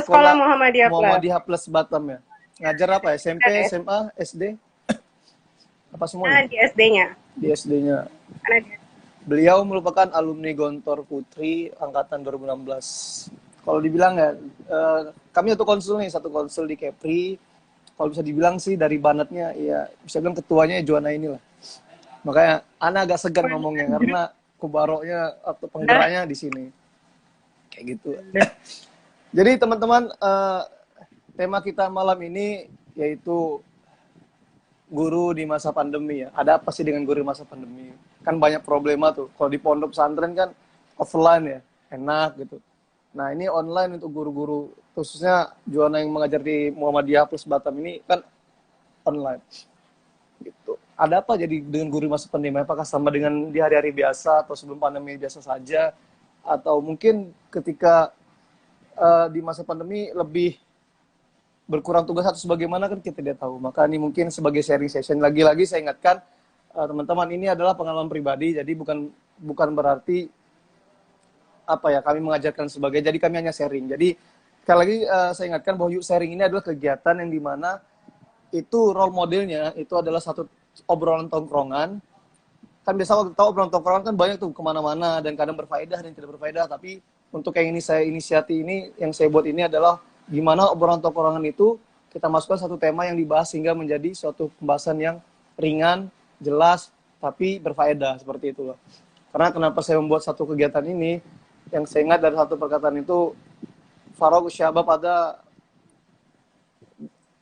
sekolah sekolah Muhammadiyah Plus. Muhammadiyah Plus Batam ya. Ngajar apa ya? SMP, Ada SMA, SD, apa nah, semuanya? di SD-nya. Di SD-nya. Karena di Beliau merupakan alumni Gontor Putri angkatan 2016. Kalau dibilang ya, kami satu konsul di Kepri. Kalau bisa dibilang sih dari banatnya, ya bisa bilang ketuanya ya Juana inilah. Makanya Ana agak segan ngomongnya karena kubaroknya atau Nah, penggeraknya di sini. Kayak gitu. Jadi teman-teman, tema kita malam ini yaitu guru di masa pandemi ya. Ada apa sih dengan guru di masa pandemi? Kan banyak problema tuh. Kalau di pondok pesantren kan offline ya, enak gitu. Nah ini online untuk guru-guru, khususnya Juana yang mengajar di Muhammadiyah Plus Batam ini kan online. Gitu. Ada apa jadi dengan guru di masa pandemi? Apakah sama dengan di hari-hari biasa atau sebelum pandemi biasa saja? Atau mungkin ketika di masa pandemi lebih berkurang tugas atau sebagaimana kan kita tidak tahu. Maka ini mungkin sebagai sharing session. Lagi-lagi saya ingatkan teman-teman, ini adalah pengalaman pribadi, jadi bukan berarti apa ya kami mengajarkan sebagai, jadi kami hanya sharing. Jadi sekali lagi saya ingatkan bahwa yuk sharing ini adalah kegiatan yang dimana itu role modelnya itu adalah satu obrolan tongkrongan. Kan biasa waktu tahu obrolan tongkrongan kan banyak tuh kemana-mana dan kadang berfaedah dan tidak berfaedah, tapi untuk yang ini saya inisiasi ini, yang saya buat ini adalah gimana obrolan tongkrongan itu kita masukkan satu tema yang dibahas sehingga menjadi suatu pembahasan yang ringan, jelas, tapi berfaedah, seperti itu loh. Karena kenapa saya membuat satu kegiatan ini, yang saya ingat dari satu perkataan itu, Faragh syabab ada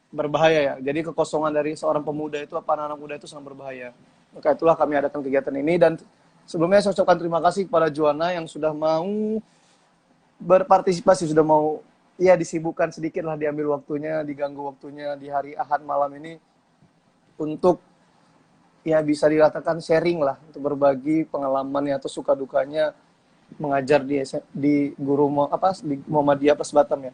berbahaya ya. Jadi kekosongan dari seorang pemuda itu, apa anak muda itu sangat berbahaya. Maka itulah kami adakan kegiatan ini, dan sebelumnya saya ucapkan terima kasih kepada Juana yang sudah mau berpartisipasi, sudah mau ya disibukkan sedikit lah, diambil waktunya, diganggu waktunya di hari Ahad malam ini untuk ya bisa dikatakan sharing lah, untuk berbagi pengalaman atau suka dukanya mengajar di di Muhammadiyah Plus Batam ya.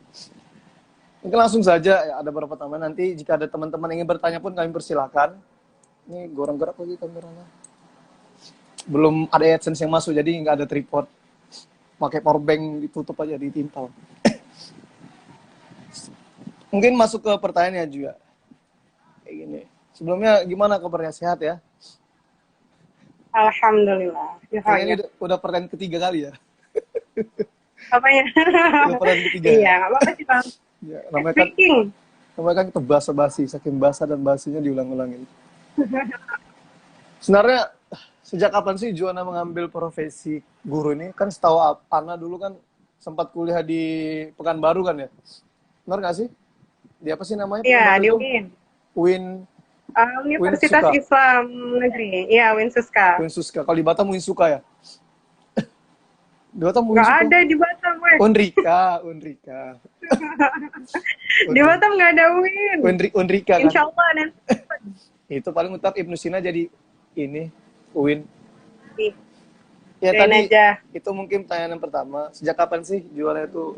Mungkin langsung saja ya, ada beberapa teman, nanti jika ada teman-teman ingin bertanya pun kami persilakan. Ini goreng-gerak lagi kameranya. Belum ada AdSense yang masuk, jadi nggak ada tripod. Pakai powerbank ditutup aja, ditimpal. Mungkin masuk ke pertanyaannya juga. Kayak gini. Sebelumnya gimana kabarnya, sehat ya? Alhamdulillah. Kayaknya ini udah pertanyaan ketiga kali ya. Apanya? Udah pertanyaan ketiga Iya, ya. nggak apa-apa sih Bang. Ya, Speaking. namanya kan kita basa-basi, saking basa dan basinya diulang-ulangin. Sebenarnya sejak kapan sih Juana mengambil profesi guru ini? Kan setahu Ana dulu kan sempat kuliah di Pekanbaru kan ya? Benar nggak sih? Di apa sih namanya Iya, Pekanbaru di itu? UIN. Win Universitas Suka. Islam Negeri. Iya, Winsuska. Win Suska. Kalau di Batam Win Suka ya? Di Batam Win Nggak Suka. ada di Batam, weh. Unrika. Di Batam nggak ada UIN. Unrika kan? Insya Allah nanti. Itu paling utar Ibnu Sina jadi ini Win. Ya Doain tadi aja. itu mungkin pertanyaan yang pertama. Sejak kapan sih Juana itu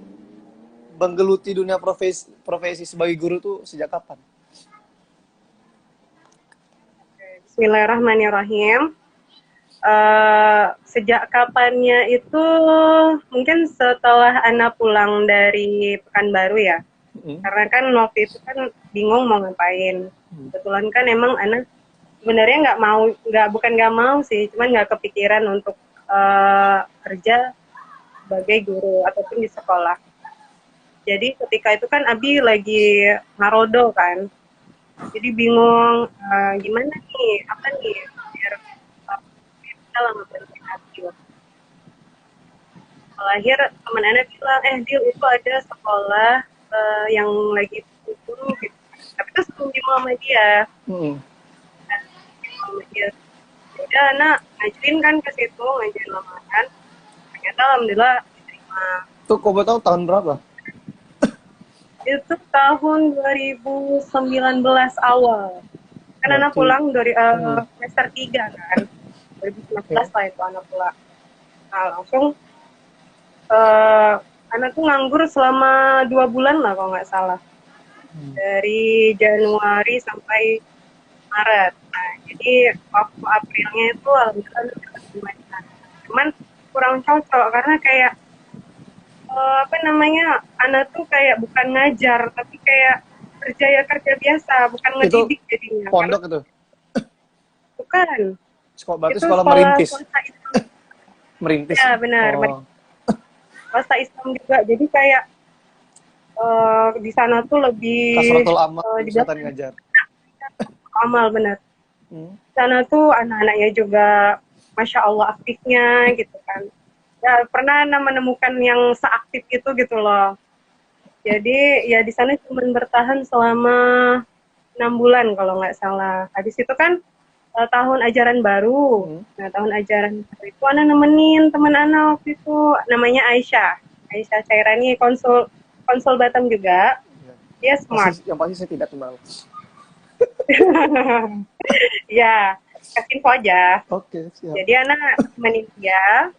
menggeluti dunia profesi sebagai guru tuh sejak kapan? Bismillahirrahmanirrahim. Sejak kapannya itu mungkin setelah Ana pulang dari Pekanbaru ya. Karena kan waktu itu kan bingung mau ngapain. Kebetulan kan emang Ana sebenarnya bukan nggak mau sih, cuman nggak kepikiran untuk kerja sebagai guru ataupun di sekolah. Jadi ketika itu kan Abi lagi ngarodo kan, jadi bingung gimana nih, apa nih biar bisa lah ngebantuin Abi. Lahir teman Ana bilang, Dil itu ada sekolah yang lagi guru gitu. Tapi itu sebelum di Muhammadiyah. Udah anak ngajuin kan ke situ, ngajuin lamaran, ternyata alhamdulillah diterima. Tuh kok tahu tahun berapa? Itu tahun 2019 awal kan anak pulang dari semester 3 kan, 2019 lah itu anak pulang. Nah langsung anak tuh nganggur selama 2 bulan lah kalau nggak salah, dari Januari sampai Maret. Nah, jadi waktu Aprilnya itu alhamdulillah cuman kurang cocok karena kayak apa namanya, anak tuh kayak bukan ngajar tapi kayak kerja biasa, bukan Itu ngedidik jadinya. Karena pondok itu. bukan, Berarti itu sekolah sekolah merintis. swasta Islam. Merintis. Ya benar, Oh. swasta Islam juga. Jadi kayak di sana tuh lebih Kasratul amal, dibilang Ustazan ngajar. amal benar. Hmm. Di sana tuh anak-anaknya juga masya Allah aktifnya gitu kan. Ya pernah menemukan yang seaktif itu gitu loh. Jadi ya di sana cuma bertahan selama 6 bulan kalau nggak salah. Habis itu kan tahun ajaran baru. Nah tahun ajaran baru itu Ana nemenin teman Ana waktu itu namanya Aisyah. Aisyah Cairani konsul konsul Batam juga. Dia smart. Yang pasti saya tidak kenal. Ya kasih info aja. Oke, siap. Jadi Ana temenin dia.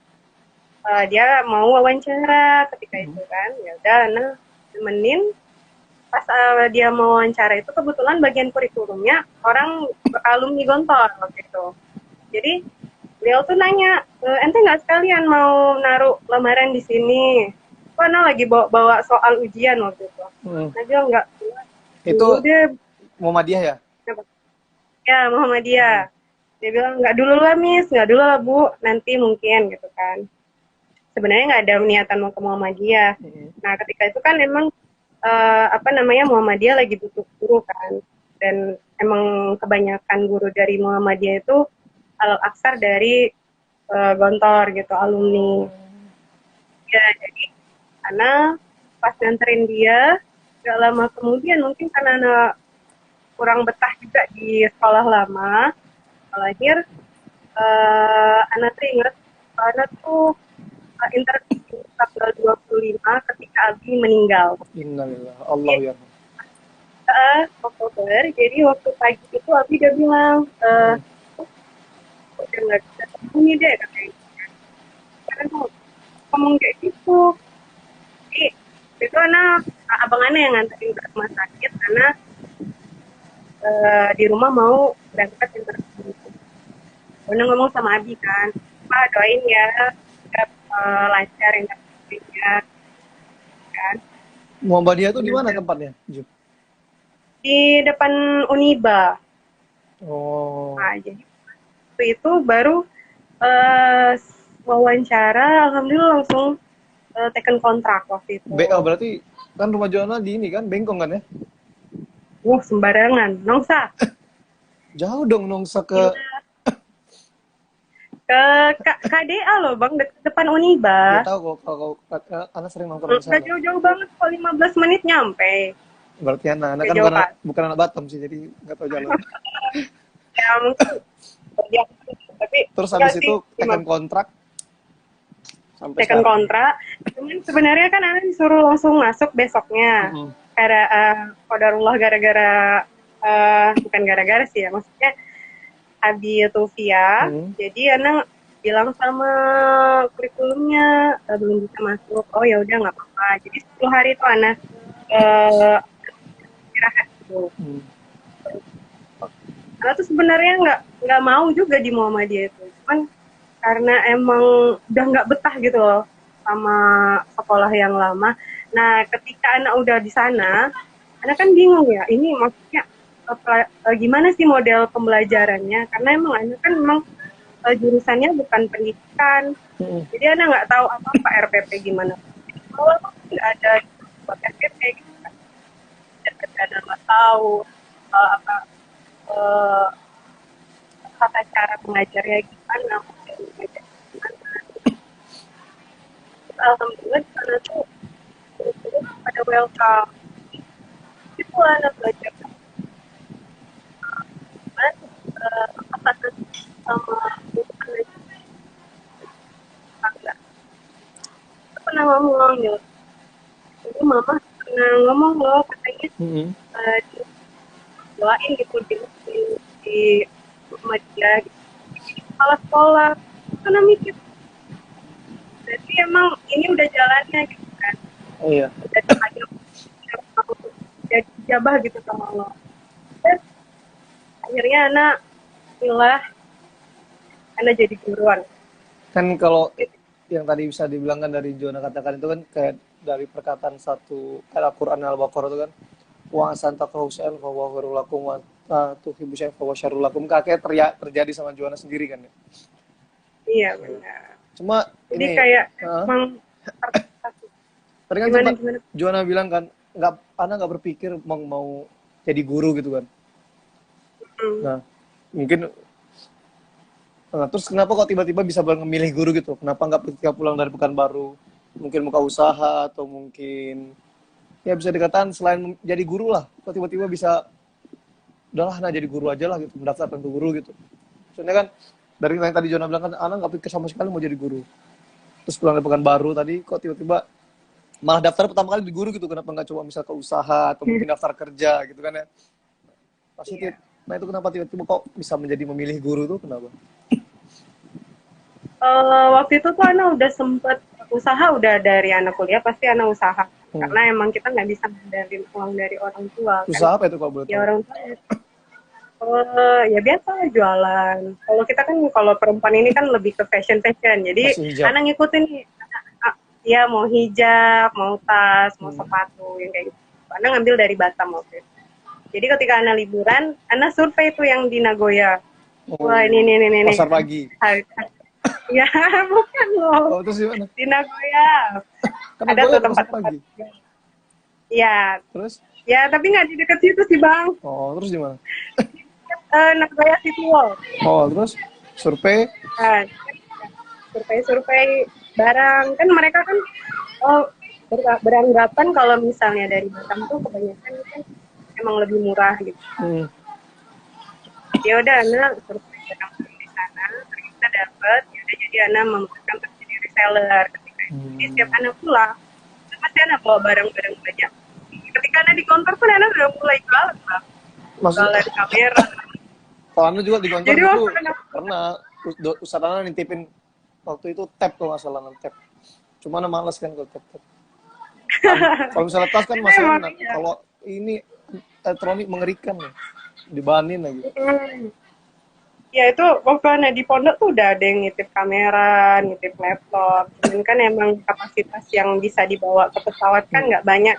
Dia mau wawancara ketika itu kan. Ya udah Ana temenin. Pas dia mau wawancara itu kebetulan bagian kurikulumnya orang alumni Gontor waktu itu. Jadi beliau tuh nanya, ente nggak sekalian mau naruh lamaran di sini? Karena lagi bawa soal ujian waktu itu. Nah dia nggak. Itu dia Muhammadiyah ya? Ya Muhammadiyah. Dia bilang nggak dulu lah Miss, nggak dulu lah Bu, nanti mungkin gitu kan. Sebenarnya nggak ada niatan mau ke Muhammadiyah. Nah ketika itu kan emang apa namanya Muhammadiyah lagi butuh guru kan, dan emang kebanyakan guru dari Muhammadiyah itu aksar dari Gontor gitu alumni. Ya jadi karena pas nganterin dia gak lama kemudian mungkin karena anak kurang betah juga di sekolah lama lahir, anak teringat anak tuh interview tanggal 25 ketika Abi meninggal. Innalillah, Allah ya. Oktober, jadi waktu pagi itu Abi udah bilang, udah nggak bisa temui deh katanya. Karena ngomong kayak gitu. Jadi itu anak abang Ana yang nganterin ke rumah sakit karena di rumah mau berangkat interview. Ana ngomong sama Abi kan, Pak doain ya, lancar interviewnya, kan. Muhammadiyah itu di mana tempatnya? Di depan Uniba. Oh. Nah, jadi itu baru wawancara, alhamdulillah langsung taken kontrak waktu itu. Berarti kan rumah Joana di ini kan, Bengkong kan ya? Sembarangan, Nongsa. Jauh dong Nongsa ke KDA loh bang, depan Uniba. Ya tahu kalau anak sering nongkrong di sana. Nggak jauh-jauh banget, kok 15 menit nyampe. Berarti anak kan bukan anak Batam sih, jadi nggak tahu jalan. Ya mungkin. Tapi terus habis itu tekan kontrak. Tekan kontrak. Cuman sebenarnya kan anak disuruh langsung masuk besoknya. Karena qadarullah gara-gara bukan gara-gara sih ya, maksudnya Abi Tufia, jadi anak bilang sama kurikulumnya belum bisa masuk. Oh ya udah nggak apa-apa. Jadi 10 hari itu anak istirahat gitu. Anak tuh sebenarnya nggak mau juga di Muhammadiyah itu, cuman karena emang udah nggak betah gitu loh sama sekolah yang lama. Nah ketika anak udah di sana, anak kan bingung ya, ini maksudnya gimana sih model pembelajarannya, karena emang anak kan memang jurusannya bukan pendidikan, jadi anak nggak tahu apa RPP gimana. Kalau nggak ada buat RPP gitu kan, dan anak nggak tahu tata cara mengajarnya gimana, alhamdulillah di sana tuh pada welcome. Itu anak belajar sama tangga. Aku pernah ngomong ya, itu mama pernah ngomong loh katanya doain gitu di media gitu. Sekolah karena mikir jadi emang ini udah jalannya gitu kan. Iya. Jadi jabah gitu sama Allah. Terus akhirnya anak jadi guruan. Kan kalau yang tadi bisa dibilang kan dari Jona katakan itu kan kayak dari perkataan satu Al-Quran Al-Baqarah itu kan wa santa kausan fa wa khairul lakum wa tuhibbu syai'an fa wa syarrul lakum, kakek terjadi sama Jona sendiri kan ya. Iya benar. Cuma Jadi ini kayak emang tadi kan gimana, sempat gimana? Jona bilang kan nggak berpikir mau jadi guru gitu kan. Nah mungkin terus kenapa kok tiba-tiba bisa memilih guru gitu? Kenapa nggak ketika pulang dari Pekanbaru mungkin buka usaha atau mungkin ya bisa dikatakan selain jadi guru lah, kok tiba-tiba bisa udahlah nah jadi guru aja lah gitu, mendaftarkan ke guru gitu. Soalnya kan dari yang tadi Jona bilang kan anak nggak pikir sama sekali mau jadi guru. Terus pulang dari Pekanbaru tadi kok tiba-tiba malah daftar pertama kali di guru gitu, kenapa nggak coba misal ke usaha atau mungkin daftar kerja gitu kan ya? Pasti nah itu kenapa tiba-tiba kok bisa menjadi memilih guru tuh kenapa? Waktu itu tuh Ana udah sempet usaha, udah dari anak kuliah pasti Ana usaha. Karena emang kita nggak bisa ngandelin uang dari orang tua. Usaha kan? apa itu kalau boleh tahu? Ya orang tua ya biasa jualan. Kalau kita kan kalau perempuan ini kan lebih ke fashion. Jadi Ana ngikutin nih. Ya mau hijab, mau tas, mau sepatu yang kayak gitu. Ana ngambil dari Batam waktu itu. Jadi ketika Ana liburan, Ana survei tuh yang di Nagoya. Wah ini. Pasar pagi. Ya bukan loh. Oh terus gimana? Di Nagoya. Ada tuh tempat-tempat. Ya. Terus? Ya tapi nggak di dekat situ sih Bang. Oh terus di mana? Nagoya City Walk. Oh terus survei? Survei barang kan mereka kan beranggapan kalau misalnya dari Batam tuh kebanyakan kan emang lebih murah gitu. Ya udah Ana survei barang di sana, ternyata dapat. Ya udah jadi Ana memutuskan untuk jadi reseller ketika itu. Jadi setiap Ana pulang, pasti Ana bawa barang-barang banyak. Ketika Ana di kantor pun Ana udah mulai jualan lah. Jualan kamera. Kalau Ana juga di kantor itu karena usaha Ana nitipin waktu itu tab kalau nggak salah tab. Cuma Ana malas kan kalau tab. Kalau misalnya tas kan masih enak. Kalau ini elektronik mengerikan nih, dibahanin lagi. Ya itu waktu Ana di pondok tuh udah ada yang nitip kamera, nitip laptop. Cuman kan emang kapasitas yang bisa dibawa ke pesawat kan nggak banyak.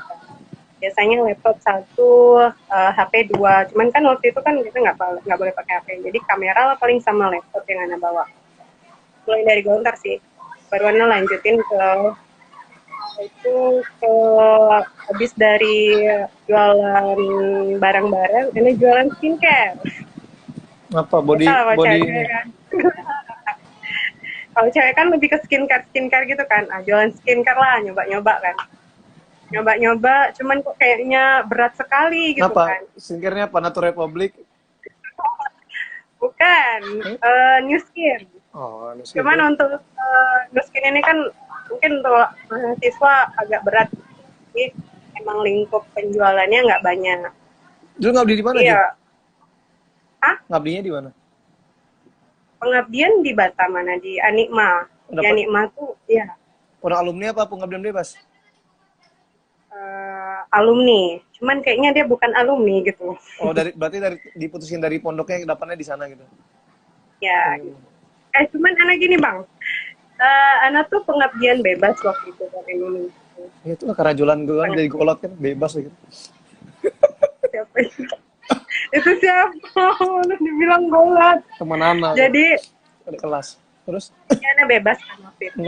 Biasanya laptop 1, HP 2. Cuman kan waktu itu kan kita nggak boleh pakai HP. Jadi kamera lah paling sama laptop yang Ana bawa. Mulai dari Gontar sih. Baru Ana lanjutin ke habis dari jualan barang-barang, Ana jualan skincare. Apa body ini? Kalau cewek kan lebih ke skincare gitu kan. Jualan skincare lah, nyoba-nyoba kan. Nyoba-nyoba, cuman kok kayaknya berat sekali gitu apa? kan. Skincare-nya apa? Nature Republic? Bukan, New Skin. Oh, New Skin. Cuman untuk New Skin ini kan mungkin untuk mahasiswa agak berat. Jadi emang lingkup penjualannya nggak banyak. Dulu ngabdi di mana? Iya. Hah? Ngabdinya di mana? Pengabdian di Batam, mana di Anikma. Di Anikma tuh, ya. Orang alumni apa pengabdian bebas? Alumni. Cuman kayaknya dia bukan alumni gitu. Oh, berarti diputusin dari pondoknya dapatnya di sana gitu? Ya. Cuman anak gini Bang. Anak tuh pengabdian bebas waktu itu dari Indonesia. Ya itu lah karena jualan gue kan jadi golot kan bebas gitu. Siapa itu? Itu siapa? Udah dibilang golot. Teman Ana. Jadi ada kelas. Terus? Ya Ana bebas kan waktu itu.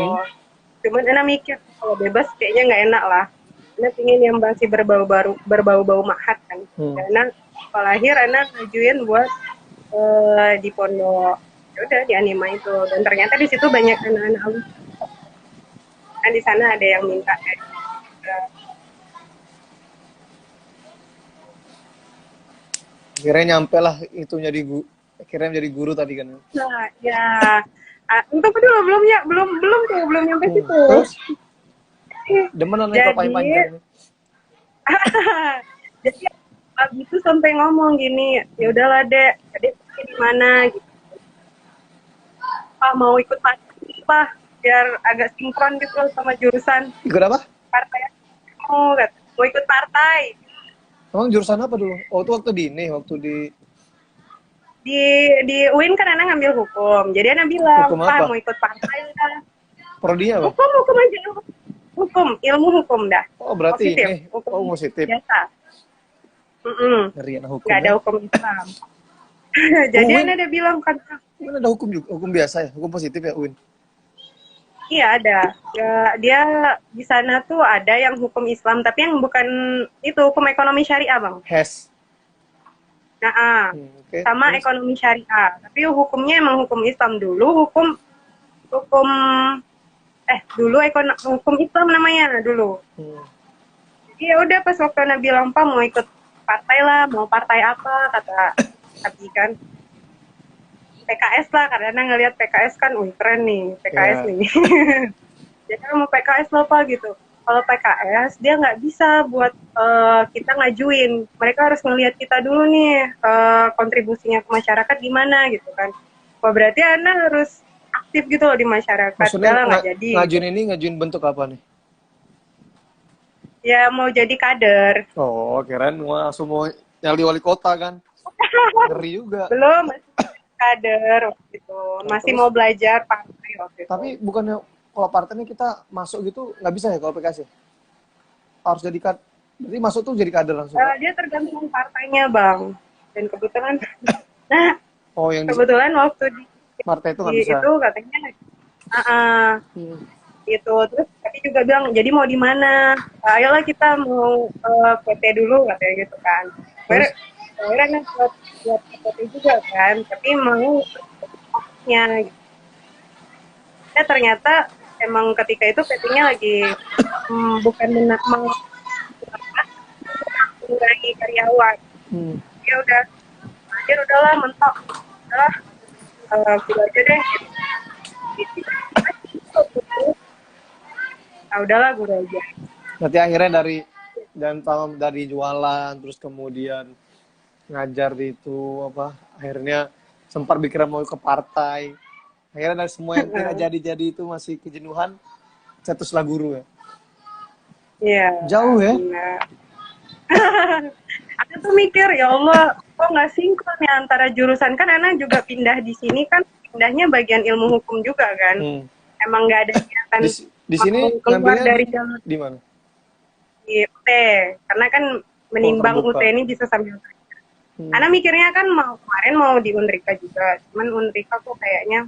Cuman Ana mikir kalau bebas kayaknya nggak enak lah. Ana pingin yang masih berbau-bau mahat kan. Karena kalau akhir Ana ngajuin buat di pondok. Ya udah di Anima itu. Dan ternyata di situ banyak anak-anak alumni. Kan di sana ada yang minta akhirnya nyampe lah itu akhirnya jadi guru tadi kan. Nah ya untuk dulu belum nyampe situ. Terus demen anaknya panjang. Jadi abis itu sampai ngomong gini, ya udahlah Dek di mana gitu. Pak mau ikut partai Pak biar agak sinkron gitu loh sama jurusan. Ikut apa? Partai. Mau ikut partai. Emang jurusan apa dulu? Oh itu waktu di UIN kan Ana ngambil hukum. Jadi Ana bilang, Pak mau ikut partai lah. Prodinya apa? Hukum aja. Hukum, ilmu hukum dah. Oh, berarti Positif. ini. Hukum Oh, positif. biasa. Ngeri anak hukum Nggak ada ya. hukum Islam. Jadi Win, Ana ada bilang kan, Win ada hukum juga, hukum biasa ya, hukum positif ya, Win. iya ada. Ya, dia di sana tuh ada yang hukum Islam, tapi yang bukan itu hukum ekonomi syariah, Bang. HES. Nah, Okay. sama Terus? ekonomi syariah. Tapi hukumnya emang hukum Islam dulu, hukum dulu hukum Islam namanya dulu. Jadi ya udah pas waktu Ana bilang Pak mau ikut partai lah, mau partai apa kata Abi kan. PKS lah, karena Ana ngelihat PKS kan, wih keren nih PKS nih. Jadi mau PKS loh Pak gitu. Kalau PKS dia nggak bisa buat kita ngajuin. Mereka harus ngelihat kita dulu nih kontribusinya ke masyarakat gimana gitu kan. Wah berarti Ana harus aktif gitu loh di masyarakat. Maksudnya nggak jadi. Ngajuin ini ngajuin bentuk apa nih? Ya mau jadi kader. Oh, keren langsung mau nyali wali kota kan? Ngeri juga. Belum, masih kader waktu itu. Masih terus? mau belajar partai waktu itu. Tapi bukannya kalau partainya kita masuk gitu nggak bisa ya kalau PKS ya? Harus jadi berarti masuk tuh jadi kader langsung? Dia tergantung partainya Bang. Dan kebetulan, kebetulan waktu di partai itu nggak bisa. Itu katanya, itu terus tapi juga bilang jadi mau di mana? Ayolah kita mau PT dulu katanya gitu kan. Akhirnya buat PT juga kan, tapi mau nya gitu. Ternyata emang ketika itu PT-nya lagi bukan mengurangi karyawan. Ya udahlah mentok. Gitu aja deh. Udahlah guru aja. Berarti akhirnya dari jualan terus kemudian ngajar di itu akhirnya sempat pikiran mau ke partai. Akhirnya dari semua yang tidak jadi itu masih kejenuhan, cetuslah guru ya. Iya. Jauh ya. Aku tuh mikir ya Allah, kok nggak sinkron ya antara jurusan kan Ana juga pindah di sini kan pindahnya bagian ilmu hukum juga kan. Emang nggak ada niatan di sini keluar dari jalur di mana? Di UT, karena kan menimbang UT ini bisa sambil Ana mikirnya kan kemarin mau di Unrika juga, cuman Unrika kok kayaknya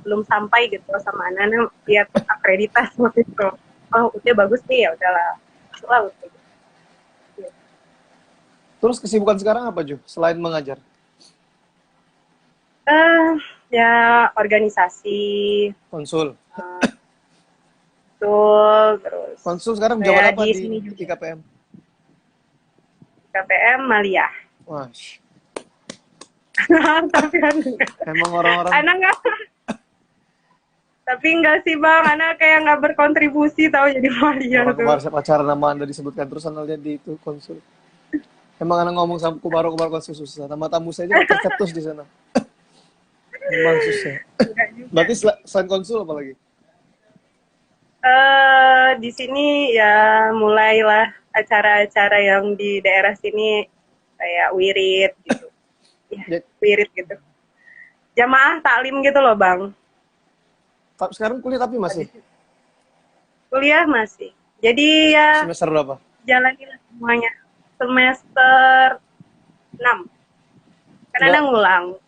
belum sampai gitu sama Ana lihat akreditas waktu itu. Oh UT bagus nih ya udahlah, masuklah UT. Terus kesibukan sekarang apa Ju selain mengajar? Ya organisasi. Konsul. Terus. Konsul sekarang jawaban apa di IKPM? IKPM Maliyah. Wah. Tapi emang orang-orang. Ana nggak. Tapi enggak sih Bang, Ana kayak nggak berkontribusi tahu jadi Maliyah tuh. Kemarin pacaran nama Anda disebutkan terus Anda lihat di itu Konsul. Emang Anda ngomong sama kubar Konsul susah. Nama tamu saja tercetus di sana. Emang susah. Berarti selain Konsul apa lagi? Di sini ya mulailah acara-acara yang di daerah sini kayak wirid gitu. Ya, wirid gitu. Jamaah taklim gitu loh Bang. Sekarang kuliah tapi masih? Kuliah masih. Jadi ya semester berapa? Jalanin semuanya. Semester 6. Karena ngulang.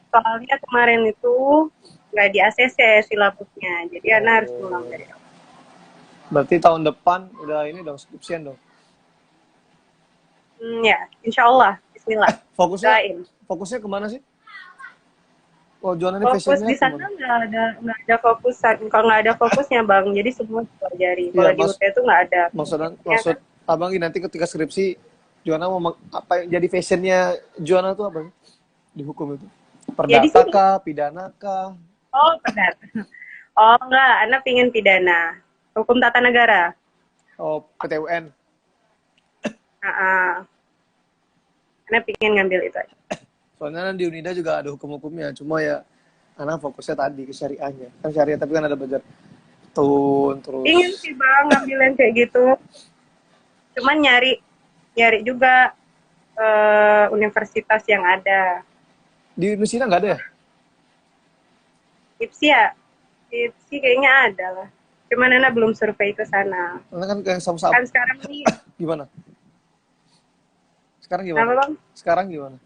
Soalnya kemarin itu nggak di ACC silabusnya. Jadi Ana harus ngulang dari awal. Berarti tahun depan udah ini dong, skripsian dong? Ya, insya Allah. Bismillah. Fokusnya kemana sih? Oh, jualannya fokus di sana nggak ada fokusan. Kalau nggak ada fokusnya Bang, jadi semua dipelajari. Kalau di UT itu nggak ada. Maksud Abang nanti ketika skripsi, Joanna mau jadi fashionnya Joanna tuh apa? Di hukum itu? Perdata kah? Pidana kah? Oh, perdata. Oh, enggak. Ana pingin pidana. Hukum tata negara. Oh, PTUN. Ana pingin ngambil itu aja. Soalnya di Unida juga ada hukum-hukumnya. Cuma ya, Ana fokusnya tadi ke syariahnya. Kan syariah, tapi kan ada belajar terus. Ingin sih Bang ngambil yang kayak gitu. Cuman nyari juga universitas yang ada. Di Indonesia nggak ada ya? itu sih kayaknya ada lah. Cuman Ana belum survei ke sana. Karena kan kayak sama-sama. Kan sekarang nih, Gimana? Sekarang apa gimana? Bang? Sekarang gimana?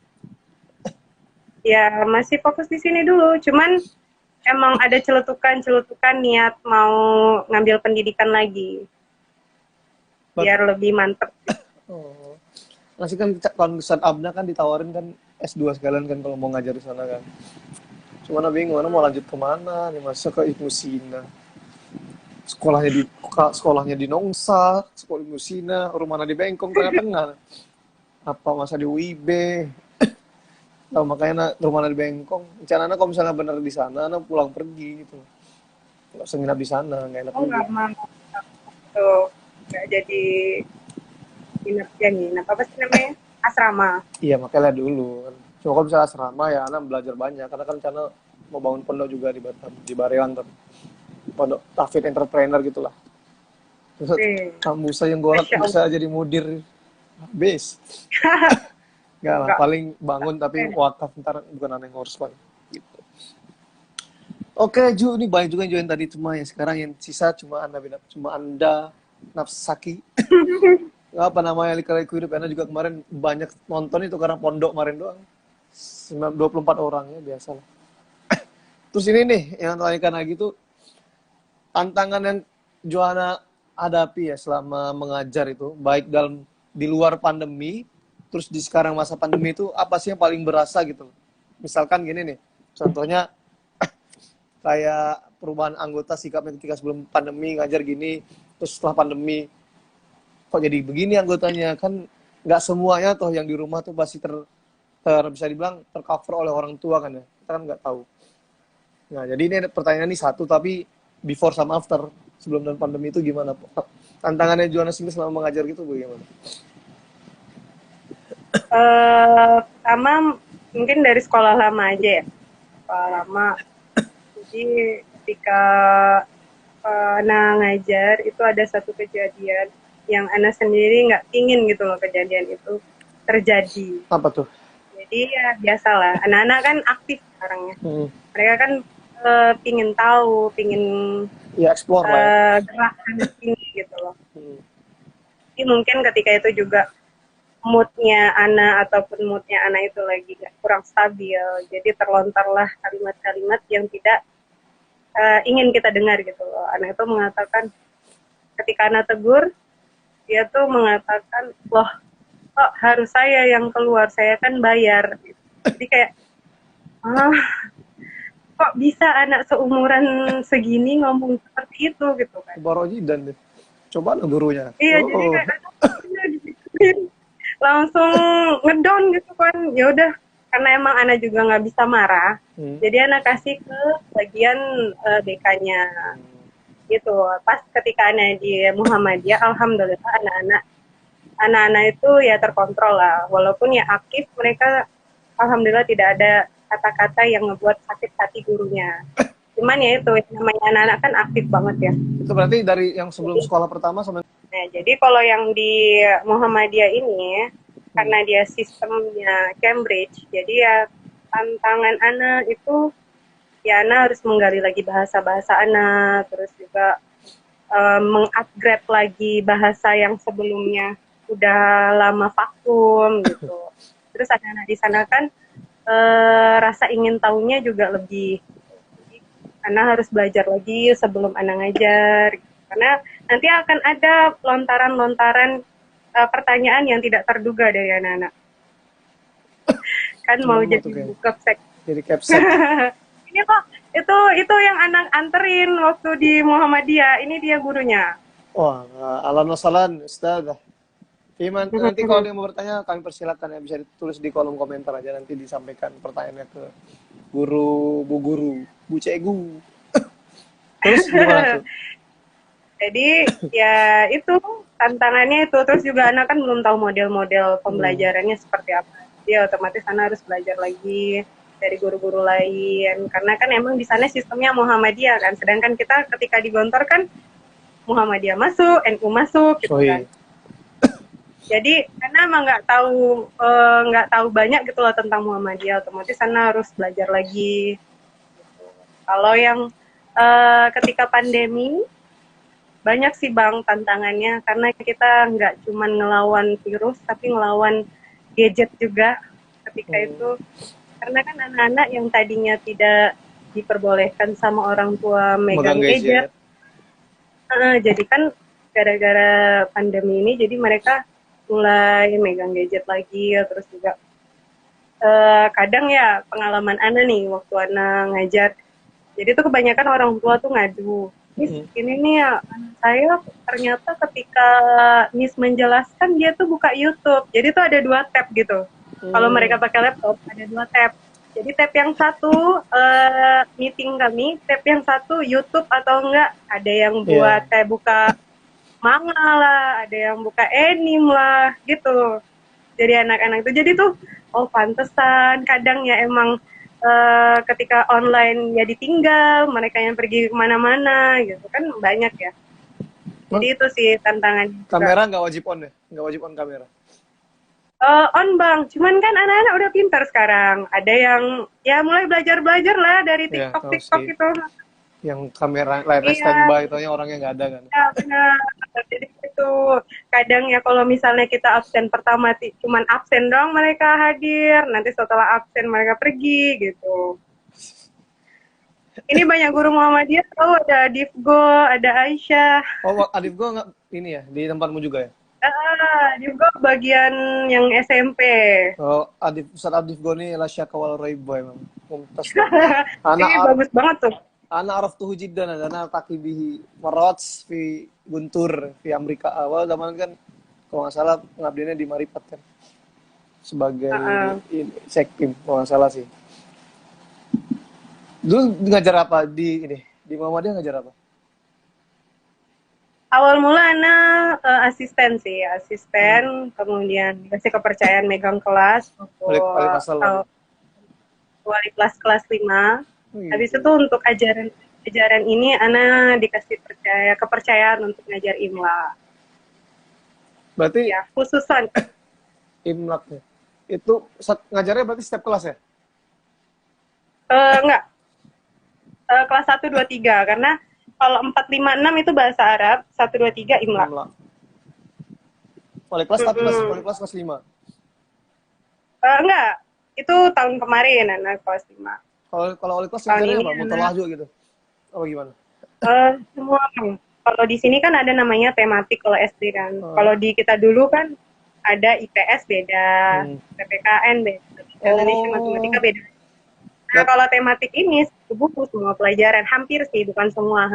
Ya masih fokus di sini dulu. Cuman emang ada celetukan niat mau ngambil pendidikan lagi. Biar lebih mantep. Oh. Masih kan kalau Abna kan ditawarin kan S2 sekalian kan kalau mau ngajar di sana kan. Cuma Ana bingung, Ana mau lanjut kemana nih, masa ke Ibnu Sina. Sekolahnya di Nongsa, sekolah Ibnu Sina, rumahnya di Bengkong tengah-tengah. Apa masa di UIB? Nah, makanya rumahnya di Bengkong. Rencananya kalau misalnya bener di sana, Ana pulang pergi gitu. Nggak usah nginap di sana, nggak enak Oh juga. nggak mau tuh, nggak jadi nginap apa sih namanya, asrama. Iya, makanya dulu kan. Cuma kalau misalnya asrama ya Ana belajar banyak. Karena kan channel mau bangun pondok juga di Batam, di Barelang kan. Pondok Tafid Entrepreneur gitulah. Terus kamu yang gue bisa jadi mudir habis. Enggak lah, paling bangun tapi wakaf ntar bukan Ana yang ngurus paling. Gitu. Oke, Ju, ini banyak juga yang join tadi cuma yang sekarang yang sisa cuma Anda Nafsaki. Apa namanya Lika-Liku Hidup, Ana juga kemarin banyak nonton itu karena pondok kemarin doang. 24 orang ya biasa lah. Terus ini nih yang tanyakan lagi tuh tantangan yang Johanna hadapi ya selama mengajar itu, baik di luar pandemi, terus di sekarang masa pandemi itu apa sih yang paling berasa gitu? Misalkan gini nih, contohnya kayak perubahan anggota sikapnya ketika sebelum pandemi ngajar gini, terus setelah pandemi kok jadi begini anggotanya, kan nggak semuanya toh yang di rumah tuh pasti bisa dibilang tercover oleh orang tua kan ya, kita kan nggak tahu. Nah jadi ini ada pertanyaan nih satu, tapi before sama after, sebelum dan pandemi itu gimana Pak? Tantangannya Johanna Smith selama mengajar gitu bagaimana? Pertama mungkin dari sekolah lama aja ya, sekolah lama. Jadi ketika Ana ngajar itu ada satu kejadian yang Ana sendiri nggak ingin gitu loh kejadian itu terjadi. Apa tuh? Jadi ya biasalah, anak-anak kan aktif sekarang ya. Mereka kan pingin tahu, pingin ya explore lah ya. Gerakan ini gitu loh. Jadi mungkin ketika itu juga moodnya Ana ataupun moodnya Ana itu lagi kurang stabil, jadi terlontarlah kalimat-kalimat yang tidak ingin kita dengar gitu loh. Ana itu mengatakan, ketika Ana tegur, dia tuh mengatakan, loh kok harus saya yang keluar, saya kan bayar. Jadi kayak, kok bisa anak seumuran segini ngomong seperti itu gitu kan. Baru dan deh. Coba lah gurunya. Iya, jadi kayak langsung ngedown gitu kan. Ya udah, karena emang Ana juga nggak bisa marah, jadi Ana kasih ke bagian BK-nya gitu. Pas ketika Ana di Muhammadiyah, alhamdulillah anak-anak itu ya terkontrol lah, walaupun ya aktif, mereka alhamdulillah tidak ada kata-kata yang ngebuat sakit hati gurunya. Cuman ya itu namanya anak-anak kan aktif banget ya. Itu berarti dari yang sebelum sekolah pertama sampai. Nah, jadi kalau yang di Muhammadiyah ini karena dia sistemnya Cambridge, jadi ya tantangan Ana itu ya Ana harus menggali lagi bahasa-bahasa Ana, terus juga mengupgrade lagi bahasa yang sebelumnya udah lama vakum gitu. Terus anak-anak di sana kan rasa ingin tahunya juga lebih. Jadi Ana harus belajar lagi sebelum Ana ngajar, gitu. Karena nanti akan ada lontaran-lontaran pertanyaan yang tidak terduga dari anak-anak. Kan mau jadi capsek. Jadi capsek. Ini kok itu yang anak anterin waktu di Muhammadiyah. Ini dia gurunya. Wah, ahlan wa sahlan Ustazah. Iman, nanti kalau ada yang mau bertanya kami persilakan ya, bisa ditulis di kolom komentar aja, nanti disampaikan pertanyaannya ke guru, Bu Guru, Bu Cegu. Terus gimana tuh? Jadi ya itu tantangannya itu, terus juga anak kan belum tahu model-model pembelajarannya seperti apa. Dia otomatis anak harus belajar lagi dari guru-guru lain, karena kan emang di sana sistemnya Muhammadiyah kan, sedangkan kita ketika di Gontor kan Muhammadiyah masuk, NU masuk gitu kan. Jadi karena emang nggak tahu banyak gitu loh tentang Muhammadiyah, otomatis anak harus belajar lagi. Gitu. Kalau yang ketika pandemi banyak sih Bang tantangannya, karena kita nggak cuma ngelawan virus tapi ngelawan gadget juga ketika itu, karena kan anak-anak yang tadinya tidak diperbolehkan sama orang tua megang gadget, jadi kan gara-gara pandemi ini jadi mereka mulai megang gadget lagi ya. Terus juga kadang ya pengalaman Ana nih waktu Ana ngajar, jadi tuh kebanyakan orang tua tuh ngadu, Miss ini nih ya saya ternyata ketika Miss menjelaskan dia tuh buka YouTube, jadi tuh ada 2 tab gitu. Kalau mereka pakai laptop ada 2 tab, jadi tab yang satu meeting kami, tab yang satu YouTube, atau enggak ada yang buat kayak buka manga lah, ada yang buka anime lah gitu. Jadi anak-anak itu jadi tuh oh pantesan kadang ya emang ketika online ya ditinggal, mereka yang pergi kemana-mana gitu kan banyak ya. Jadi itu sih tantangan. Kamera nggak wajib on ya? Nggak wajib on kamera? On Bang, cuman kan anak-anak udah pintar sekarang. Ada yang ya mulai belajar-belajar lah dari TikTok itu. Yang kamera layarnya standby, itu orangnya nggak ada kan? Ya benar. Jadi itu kadang ya kalau misalnya kita absen pertama cuman absen doang mereka hadir, nanti setelah absen mereka pergi gitu. Ini banyak guru Muhammadiyah tahu, ada Adifgo, ada Aisyah. Oh, Adifgo nggak ini ya di tempatmu juga ya? Adifgo bagian yang SMP. Oh, Ustaz Adifgo nih lasya kawal raibo emang. Mumtaz. Ini bagus banget tuh. Ana araftuhu jiddan, ana taqibihi marats fi Guntur fi Amerika. Awal zaman kan kalau nggak salah pengabdiannya di Maripat kan. Sebagai sektim kalau nggak salah sih. Dulu ngajar apa di Muhammadiyah, ngajar apa? Awal mula Ana asisten sih, kemudian dikasih kepercayaan megang kelas wali kelas 5. Habis itu untuk ajaran ini Ana dikasih kepercayaan untuk ngajar imla. Berarti ya khususan imlaknya itu ngajarnya berarti setiap kelas ya? Enggak. Kelas 1, 2, 3, karena kalau 4, 5, 6 itu bahasa Arab, 1, 2, 3 imla. Wali kelas 1, wali kelas 5. Enggak, itu tahun kemarin anak kelas 5. Kalau wali kelas ngajarnya apa? Mutolaah juga gitu? Apa gimana? Semua. Kalau di sini kan ada namanya tematik kalau SD kan. Kalau di kita dulu kan ada IPS beda, PPKN beda, Indonesia matematika beda. Nah, kalau tematik ini buku semua pelajaran, hampir semua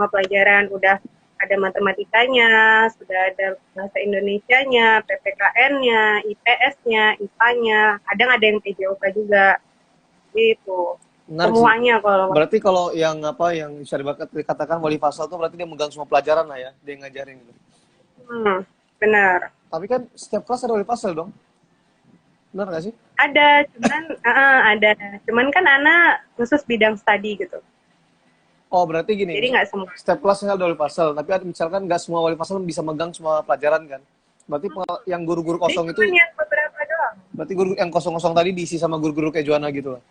pelajaran udah ada matematikanya, sudah ada bahasa Indonesianya, PPKN-nya, IPS-nya, IPA-nya, kadang ada yang PJOK juga, gitu. Semuanya kalau. Berarti kalau yang bisa dikatakan wali fasal itu berarti dia megang semua pelajaran lah ya, dia ngajarin gitu. Benar. Tapi kan setiap kelas ada wali fasal dong. Benar nggak sih? Ada, cuman kan Ana khusus bidang studi gitu. Oh, berarti gini. Jadi nggak semua. Setiap kelas ada wali fasal, tapi misalkan nggak semua wali fasal bisa megang semua pelajaran kan? Berarti yang guru-guru kosong itu. Yang beberapa doang. Berarti guru yang kosong-kosong tadi diisi sama guru-guru kayak Joanna gitu lah.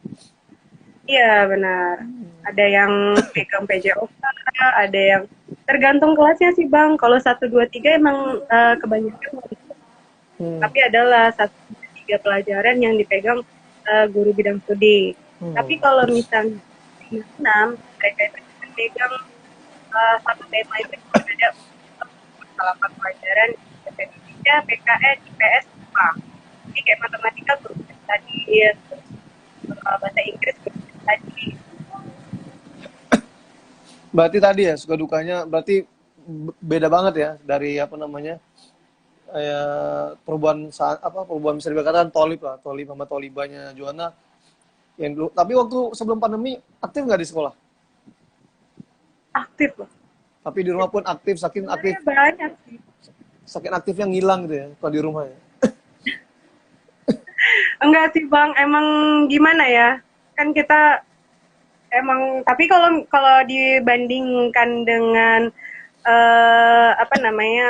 Iya benar. Ada yang pegang PJOK, ada yang tergantung kelasnya sih Bang. Kalau 1, 2, 3 emang kebanyakan. Tapi adalah 1, 2, 3 pelajaran yang dipegang guru bidang studi. Tapi kalau misalnya 6, mereka itu pegang satu tema itu ada 8 pelajaran, Indonesia, PKN, IPS, IPA. Jadi kayak matematika guru tadi, bahasa Inggris tadi. Berarti tadi ya suka dukanya berarti beda banget ya dari perubahan bisa dikatakan tolib sama tolibanya Joanna yang dulu. Tapi waktu sebelum pandemi aktif nggak di sekolah? Aktif loh. Tapi di rumah pun aktif, saking aktif. Banyak sih. Saking aktifnya ngilang gitu ya kalau di rumah ya. Enggak sih Bang, emang gimana ya? Kan kita emang, tapi kalau dibandingkan dengan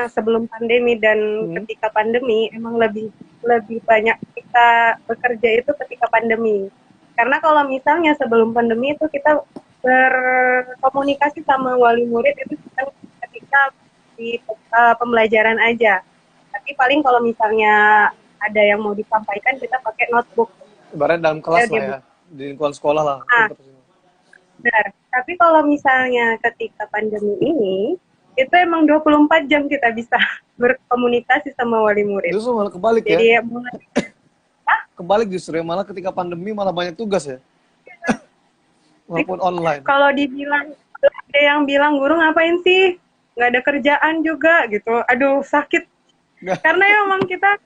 sebelum pandemi dan ketika pandemi, emang lebih banyak kita bekerja itu ketika pandemi. Karena kalau misalnya sebelum pandemi itu kita berkomunikasi sama wali murid itu ketika di pembelajaran aja. Tapi paling kalau misalnya ada yang mau disampaikan, kita pakai notebook. Ibaratnya dalam kelas lah ya, di lingkungan sekolah lah. Benar. Tapi kalau misalnya ketika pandemi ini, itu emang 24 jam kita bisa berkomunikasi sama wali murid. Justru malah kebalik. Jadi, ya? Kebalik justru, malah ketika pandemi malah banyak tugas ya? Walaupun online. Kalau dibilang, ada yang bilang, guru ngapain sih? Nggak ada kerjaan juga gitu. Aduh, sakit. Karena emang kita,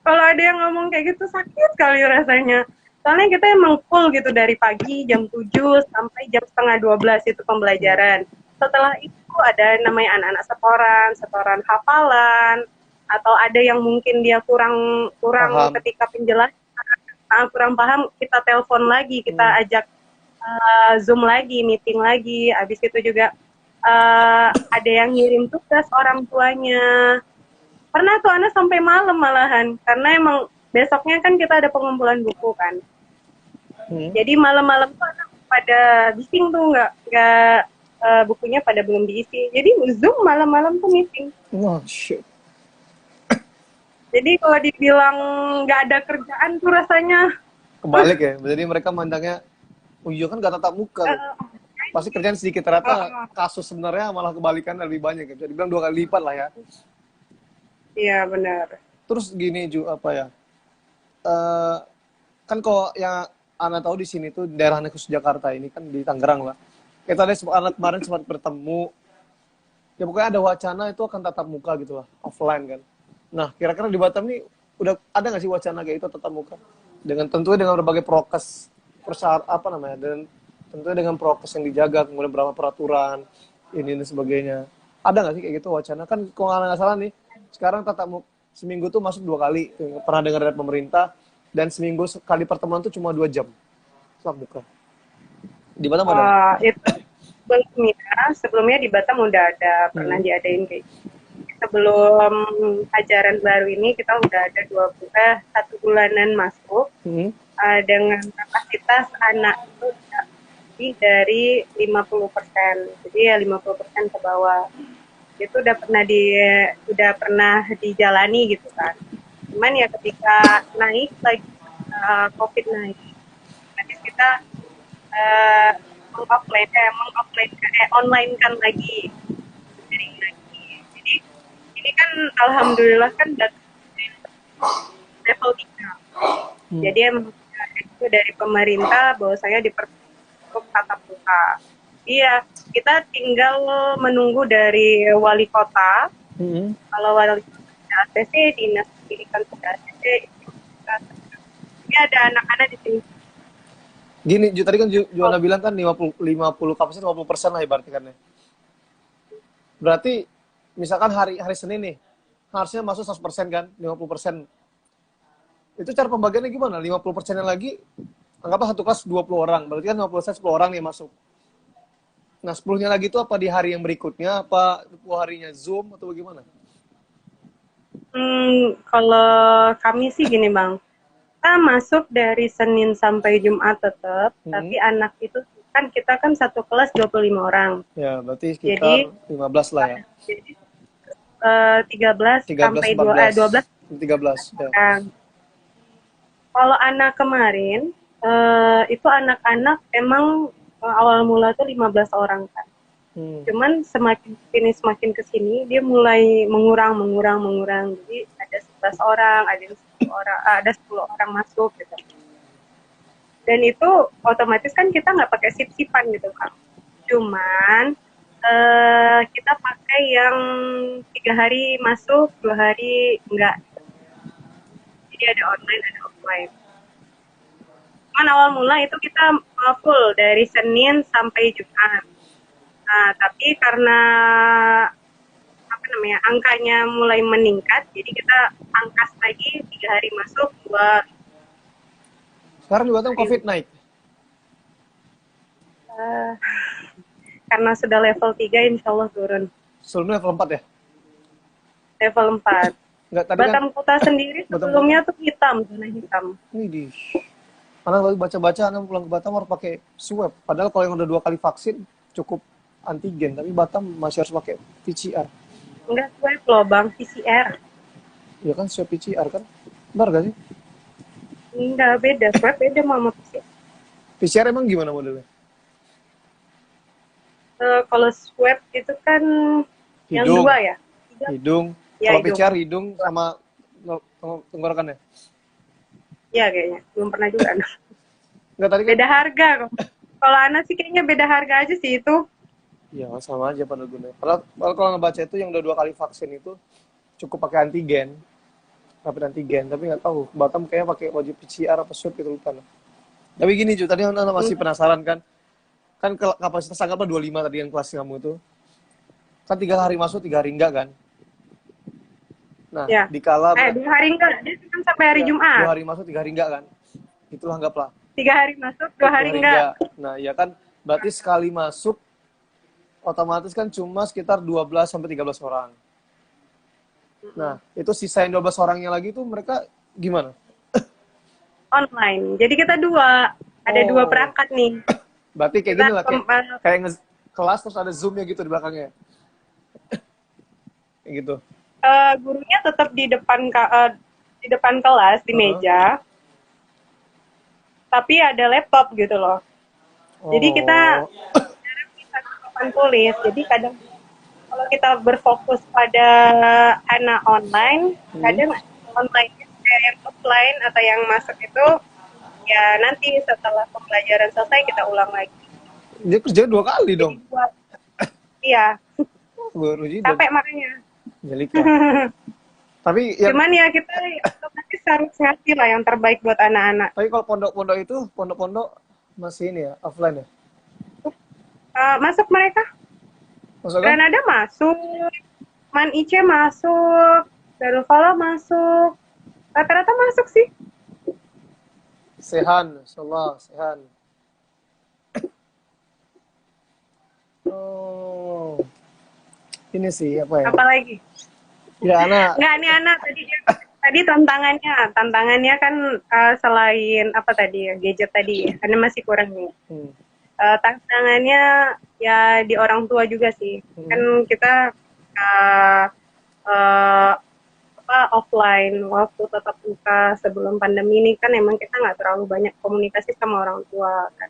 kalau ada yang ngomong kayak gitu, sakit kali rasanya. Soalnya kita emang full gitu dari pagi jam 7 sampai jam setengah 12 itu pembelajaran. Setelah itu ada namanya anak-anak setoran hafalan, atau ada yang mungkin dia kurang ketika penjelasan, kurang paham, kita telepon lagi, kita ajak Zoom lagi, meeting lagi. Habis itu juga ada yang ngirim tugas orang tuanya. Pernah tuh anak sampai malam malahan, karena emang besoknya kan kita ada pengumpulan buku kan. Jadi malam-malam tuh anak pada bising tuh, nggak bukunya pada belum diisi. Jadi Zoom malam-malam tuh meeting. Wah, shit. Jadi kalau dibilang nggak ada kerjaan tuh rasanya kebalik ya. Jadi mereka mandangnya, oh iya kan nggak tatap muka. Pasti kerjaan sedikit, ternyata kasus sebenarnya malah kebalikan lebih banyak. Bisa dibilang 2 kali lipat lah ya. Iya benar. Terus gini juga apa ya? Kan kalau yang Ana tahu di sini tuh daerah khusus Jakarta ini kan di Tangerang lah. Kita ada anak kemarin sempat bertemu. Ya pokoknya ada wacana itu akan tatap muka gitu lah, offline kan. Nah, kira-kira di Batam nih udah ada nggak sih wacana kayak itu tatap muka? Tentunya dengan berbagai prokes, dan tentunya dengan prokes yang dijaga, kemudian berapa peraturan ini dan sebagainya. Ada nggak sih kayak gitu wacana? Kan kalau nggak salah nih, sekarang tatap muka seminggu tuh masuk 2 kali. Pernah dengar dari pemerintah, dan seminggu sekali pertemuan tuh cuma 2 jam tatap muka. Di Batam ada? Itu sebelumnya di Batam udah ada, pernah diadain kayak gitu. Sebelum ajaran baru ini kita udah ada 1 bulanan masuk dengan kapasitas anak itu lebih dari 50%. Jadi ya 50% ke bawah. Itu udah pernah dijalani gitu kan. Cuman ya ketika naik lagi COVID naik, nanti kita online kan lagi. Jadi ini kan alhamdulillah kan level 3. Jadi emang itu dari pemerintah bahwa saya diperlukan tatap muka. Iya, kita tinggal menunggu dari wali kota. Kalau wali kota ACC, dinas pendidikan ACC, ini ada anak-anak di sini. Gini, tadi kan Juana bilang kan 50 kapasitas 50% lah ibaratnya kan ya. Berarti misalkan hari Senin nih, harusnya masuk 100% kan, 50%. Itu cara pembagiannya gimana? 50%-nya lagi, anggaplah satu kelas 20 orang, berarti kan 50% 10 orang nih masuk. Nah, 10-nya lagi itu apa di hari yang berikutnya, apa 10 harinya Zoom, atau bagaimana? Kalau kami sih gini Bang, kita masuk dari Senin sampai Jumat tetap, tapi anak itu kan kita kan satu kelas 25 orang. Ya, berarti sekitar 15 lah ya. Jadi 13 sampai 12. 13. Ya. Kalau anak kemarin, itu anak-anak emang awal mula tuh 15 orang kan. Cuman semakin kesini dia mulai mengurang. Jadi ada 11 orang, ada 10 orang, ada 10 orang masuk gitu. Dan itu otomatis kan kita nggak pakai sip-sipan gitu kan. Cuman kita pakai yang 3 hari masuk, 2 hari enggak. Jadi ada online, ada offline. Cuman awal mula itu kita full dari Senin sampai Jumat. Nah, tapi karena angkanya mulai meningkat, jadi kita angkas lagi 3 hari masuk, 2. Sekarang di Batam COVID naik? Karena sudah level 3, insya Allah turun. Sebelumnya level 4 ya? Level 4. Enggak, tadi Batam kan, Kota sendiri sebelumnya tuh hitam, zona hitam. Widih. Anak lagi baca-baca, anak pulang ke Batam harus pakai swab. Padahal kalau yang udah 2 kali vaksin cukup antigen, tapi Batam masih harus pakai PCR. Enggak swab loh bang, PCR. Ya kan swab PCR kan? Benar gak sih? Enggak, beda. Swab beda sama PCR. PCR emang gimana modelnya? Kalau swab itu kan yang Hidung, 2 ya? hidung. Ya, Kalau hidung. PCR hidung sama tenggorokannya. Ya kayaknya, belum pernah juga. Enggak tadi kan? Beda harga kok. Kalau anak sih kayaknya beda harga aja sih itu. Ya sama aja pada gunanya. Padahal kalau ngebaca itu yang udah 2 kali vaksin itu cukup pakai antigen, rapid antigen. Tapi nggak tahu Batam kayaknya pakai wajib PCR apa swab gitu lupa lah. Tapi gini cuy, tadi anak masih penasaran kan? Kan kapasitas anggaplah 25 tadi yang kelas kamu itu. Kan 3 hari masuk, 3 hari enggak kan? Nah, Ya. dikala 2 hari enggak, dia kan sampai hari Jumat. 2 hari masuk, 3 hari enggak kan? Itulah anggaplah. 3 hari masuk, 2 hari enggak. Nah, ya kan berarti sekali masuk otomatis kan cuma sekitar 12 sampai 13 orang. Nah, itu sisain 12 orangnya lagi tuh mereka gimana? Online. Jadi kita 2. Ada 2 perangkat nih. Berarti kayak gini lah, kayak kelas terus ada Zoom-nya gitu di belakangnya. Kayak gitu. Gurunya tetap di depan kelas, di meja. Tapi ada laptop gitu loh. Jadi kita jarang bisa ke papan tulis. Jadi kadang kalau kita berfokus pada anak online, kadang online kayak yang offline atau yang masuk itu ya nanti setelah pembelajaran selesai kita ulang lagi. Dia kerja 2 kali dong. Iya. Baru Capek makanya. Jelika. Tapi cuman ya kita otomatis harus ngasih lah yang terbaik buat anak-anak. Tapi kalau pondok-pondok masih ini ya, offline ya? Masuk mereka. Masuk kan? Granada masuk, Man Ice masuk, Darul Falah masuk, rata-rata masuk sih. Sehan, insyaallah, Sehan. Oh, ini sih apa ya? Apalagi? Ya anak. Nggak, nih anak tadi tantangannya kan selain apa tadi ya, gadget tadi, karena masih kurang nih. Tantangannya ya di orang tua juga sih. Kan kita offline waktu tetap muka sebelum pandemi ini kan emang kita nggak terlalu banyak komunikasi sama orang tua kan.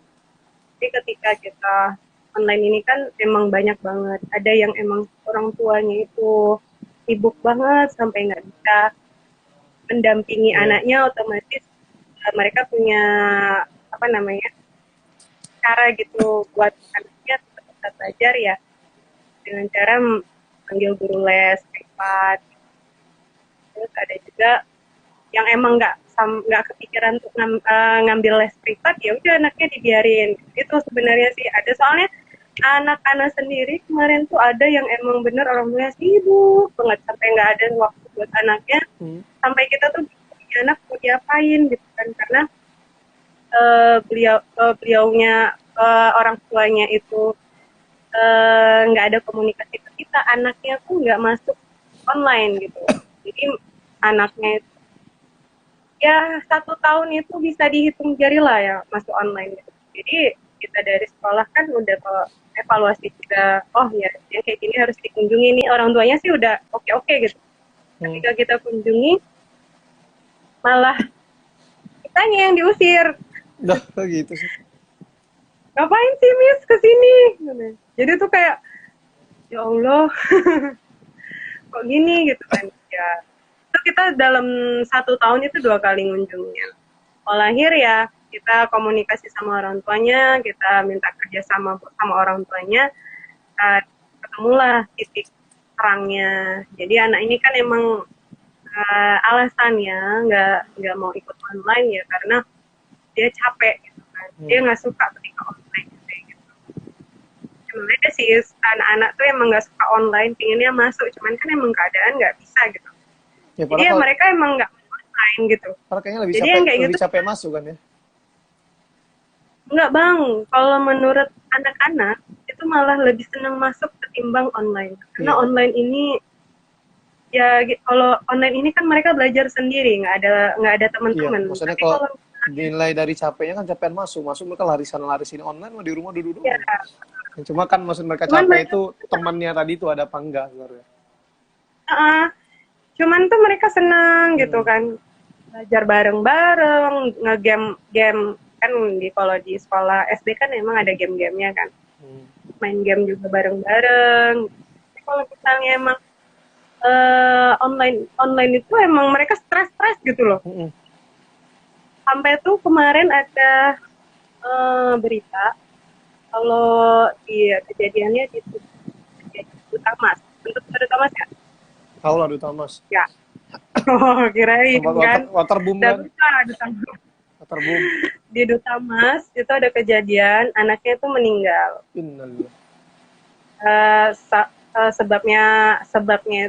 Tapi ketika kita online ini kan emang banyak banget. Ada yang emang orang tuanya itu sibuk banget sampai nggak bisa mendampingi anaknya, otomatis mereka punya apa namanya cara gitu buat anaknya tetap belajar ya dengan cara panggil guru les privat. Terus ada juga yang emang nggak kepikiran untuk ngambil les privat, ya udah anaknya dibiarin. Itu sebenarnya sih ada, soalnya anak-anak sendiri kemarin tuh ada yang emang bener orang tuanya sibuk banget sampai nggak ada waktu buat anaknya. Sampai kita tuh anak mau diapain gitu kan, karena beliaunya orang tuanya itu nggak ada komunikasi ke kita, anaknya tuh nggak masuk online gitu. Jadi anaknya itu ya 1 tahun itu bisa dihitung jari lah ya masuk online gitu. Jadi kita dari sekolah kan udah evaluasi juga, oh ya yang kayak gini harus dikunjungi nih, orang tuanya sih udah oke gitu. Ketika kita kunjungi malah kitanya yang diusir. Dah gitu sih. Ngapain sih Miss kesini? Jadi tuh kayak ya Allah kok gini gitu kan ya. Itu kita dalam 1 tahun itu 2 kali ngunjungnya. Kalau lahir ya kita komunikasi sama orang tuanya, kita minta kerjasama sama orang tuanya, ketemulah titik terangnya. Jadi anak ini kan emang alasannya nggak mau ikut online ya karena dia capek gitu kan. Dia nggak suka ketika online gitu. Emang ada sih anak-anak tuh emang nggak suka online, pinginnya masuk, cuman kan emang keadaan nggak bisa gitu. Ya, jadi ya mereka emang nggak online gitu. Karena kayaknya lebih capek masuk kan ya? Enggak bang, kalau menurut anak-anak itu malah lebih senang masuk ketimbang online. Karena online ini ya kalau online ini kan mereka belajar sendiri, nggak ada teman-teman. Maksudnya tapi kalau nilai dari capeknya kan capek masuk mereka lari online mah di rumah duduk Ya. doang. Cuma kan maksud mereka Cuman capek mereka, itu temannya tadi itu ada apa enggak sebenarnya. uh, cuman tuh mereka senang gitu kan, belajar bareng-bareng, game kan kalau di sekolah SD kan emang ada game-gamenya kan, main game juga bareng-bareng. Kalau misalnya emang online online itu emang mereka stres gitu loh. Sampai tuh kemarin ada berita kalau di kejadiannya di Duta Mas. Untuk Duta Mas ya? Tahu lah Duta Mas. Ya. Oh, kirain Tempat kan. waterboom kan. Duta Mas. Waterboom. Di Duta Mas itu ada kejadian anaknya itu meninggal. Innalillah. Sebabnya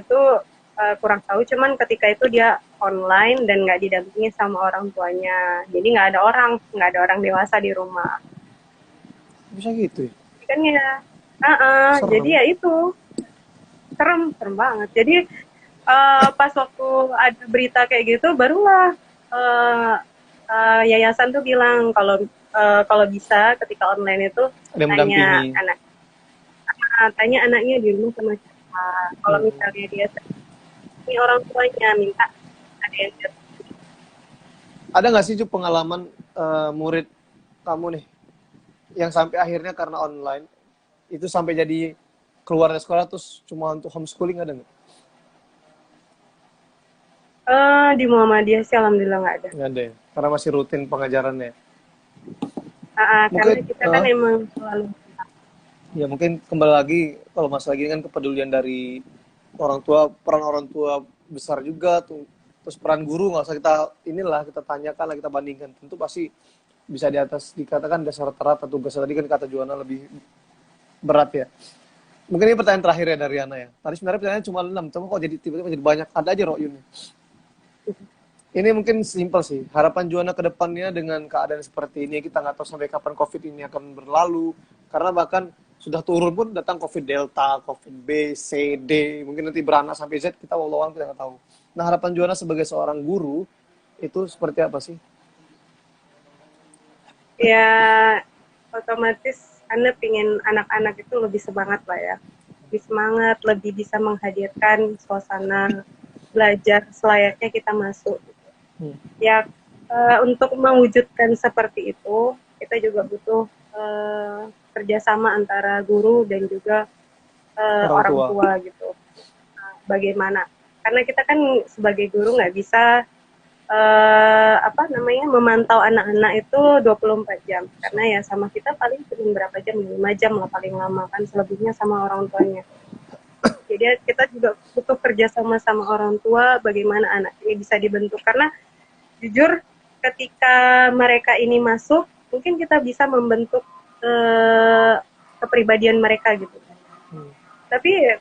itu kurang tahu, cuman ketika itu dia online dan nggak didampingi sama orang tuanya, jadi nggak ada orang dewasa di rumah. Bisa gitu ya? Kan ya, jadi ya itu serem banget. Jadi pas waktu ada berita kayak gitu, barulah yayasan tuh bilang kalau bisa ketika online itu tanya anaknya di rumah sama siapa. Kalau misalnya dia ini orang tuanya minta ada yang ada nggak sih Cuk pengalaman murid kamu nih yang sampai akhirnya karena online itu sampai jadi keluar dari sekolah terus cuma untuk homeschooling, ada nggak? Di Muhammadiyah sih alhamdulillah nggak ada. Nggak ada ya, karena masih rutin pengajarannya. Karena kita kan emang selalu ya mungkin kembali lagi kalau masalah gini kan kepedulian dari orang tua, peran orang tua besar juga tuh. Terus peran guru nggak usah kita tanyakan lah, kita bandingkan, tentu pasti bisa di atas, dikatakan dasar rata-rata tugasnya tadi kan kata Juana lebih berat ya. Mungkin ini pertanyaan terakhir ya dari Ana ya. Tadi sebenarnya pertanyaannya cuma 6, cuma kok jadi tiba-tiba jadi banyak. Ada aja Royun. Ini mungkin simpel sih. Harapan Juana ke depannya dengan keadaan seperti ini, kita nggak tahu sampai kapan COVID ini akan berlalu. Karena bahkan sudah turun pun datang COVID Delta, COVID B, C, D. Mungkin nanti beranak sampai Z, kita wallahualam kita nggak tahu. Nah, harapan Juana sebagai seorang guru, itu seperti apa sih? Ya, otomatis Anda pingin anak-anak itu lebih semangat lah ya. Lebih semangat, lebih bisa menghadirkan suasana belajar selayaknya kita masuk. Ya, untuk mewujudkan seperti itu, kita juga butuh kerjasama antara guru dan juga orang tua gitu. Bagaimana? Karena kita kan sebagai guru nggak bisa memantau anak-anak itu 24 jam. Karena ya sama kita paling cuma berapa jam, 5 jam lah paling lama kan, selebihnya sama orang tuanya. Jadi kita juga butuh kerjasama sama orang tua, bagaimana anak ini bisa dibentuk. Karena jujur ketika mereka ini masuk, mungkin kita bisa membentuk kepribadian mereka gitu. Tapi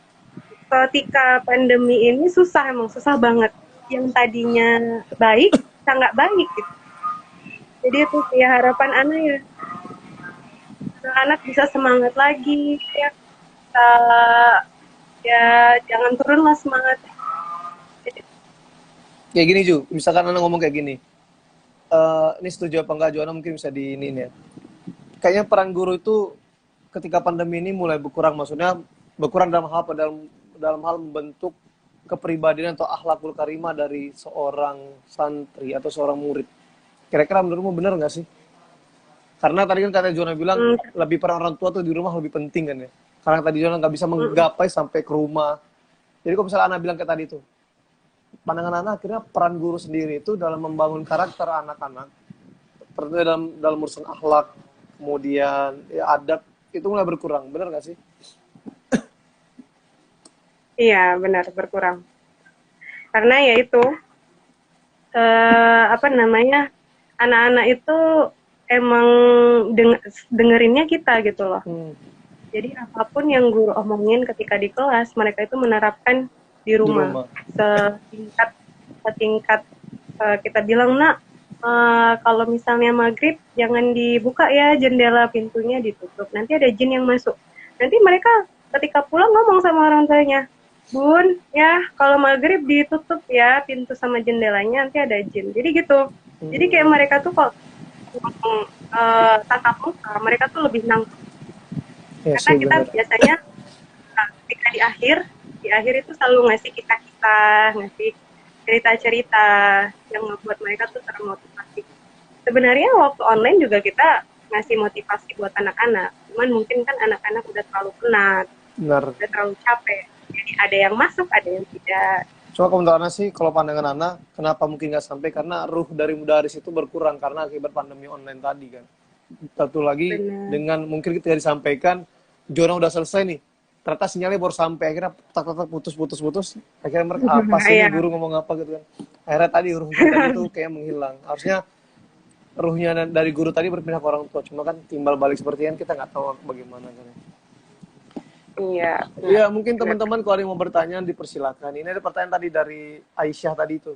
ketika pandemi ini emang susah banget. Yang tadinya baik, sangat baik gitu. Jadi itu ya harapan Ana ya. Anak-anak bisa semangat lagi ya. Ya jangan turun lah semangat. Kayak gini Ju, misalkan Ana ngomong kayak gini. Ini setuju apa enggak Juana mungkin bisa di ini ya. Kayaknya peran guru itu ketika pandemi ini mulai berkurang, maksudnya berkurang dalam hal dalam hal membentuk kepribadian atau akhlakul karimah dari seorang santri atau seorang murid. Kira-kira menurutmu benar nggak sih? Karena tadi kan kata Juana bilang lebih peran orang tua tuh di rumah lebih penting kan ya. Karena tadi Juana nggak bisa menggapai sampai ke rumah. Jadi kalau misalnya Ana bilang kayak tadi tuh, pandangan Ana akhirnya peran guru sendiri itu dalam membangun karakter anak-anak, terutama dalam urusan akhlak, kemudian ya adab itu mulai berkurang, benar nggak sih? Iya benar, berkurang. Karena ya itu anak-anak itu emang dengerinnya kita gitu loh. Jadi apapun yang guru omongin ketika di kelas, mereka itu menerapkan di rumah. Setingkat kita bilang, nak, kalau misalnya maghrib jangan dibuka ya jendela, pintunya ditutup, nanti ada jin yang masuk. Nanti mereka ketika pulang ngomong sama orang tuanya, Bun, ya kalau maghrib ditutup ya pintu sama jendelanya, nanti ada jin. Jadi gitu. Jadi kayak mereka tuh kalau tatap muka, mereka tuh lebih nangkep. Ya Karena sih kita benar. biasanya ketika di akhir itu selalu ngasih kisah-kisah, ngasih cerita-cerita yang membuat mereka tuh termotivasi. Sebenarnya waktu online juga kita ngasih motivasi buat anak-anak, cuman mungkin kan anak-anak udah terlalu penat, Benar. udah terlalu capek. Jadi ada yang masuk, ada yang tidak. Cuma komentar Ana sih, kalau pandangan Ana, kenapa mungkin nggak sampai? Karena ruh dari mudaris itu berkurang karena akibat pandemi online tadi kan. Satu lagi, Benar. dengan mungkin ketika disampaikan, zona udah selesai nih, ternyata sinyalnya baru sampai, akhirnya tak putus, akhirnya mereka, apa sih ini Iya, guru ngomong apa gitu kan. Akhirnya tadi ruhnya tadi tuh kayak menghilang. Harusnya ruhnya dari guru tadi berpindah ke orang tua, cuma kan timbal balik seperti ini kita nggak tahu bagaimana kan. iya, benar. Iya, mungkin Benar. teman-teman kalau ada yang mau bertanya dipersilakan. Ini ada pertanyaan tadi dari Aisyah tadi itu.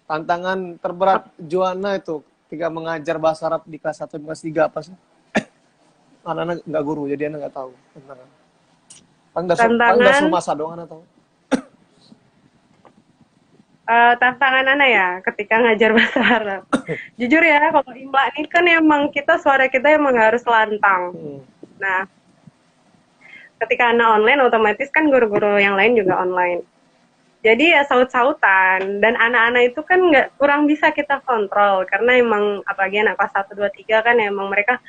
Tantangan terberat Joanna itu ketika mengajar bahasa Arab di kelas 1 dan kelas 3 apa sih? Anak-anak nggak guru, jadi anak nggak tahu. Tantangan. Paling nggak Tantangan suruh masa doang anak tahu. tantangan Ana ya ketika ngajar bahasa Arab. Jujur ya, kalau imla ini kan emang kita suara kita emang harus lantang. Nah, ketika Ana online otomatis kan guru-guru yang lain juga online. Jadi ya saut-sautan dan anak-anak itu kan nggak kurang bisa kita kontrol karena emang apalagi anak kelas 1 2 3 kan emang mereka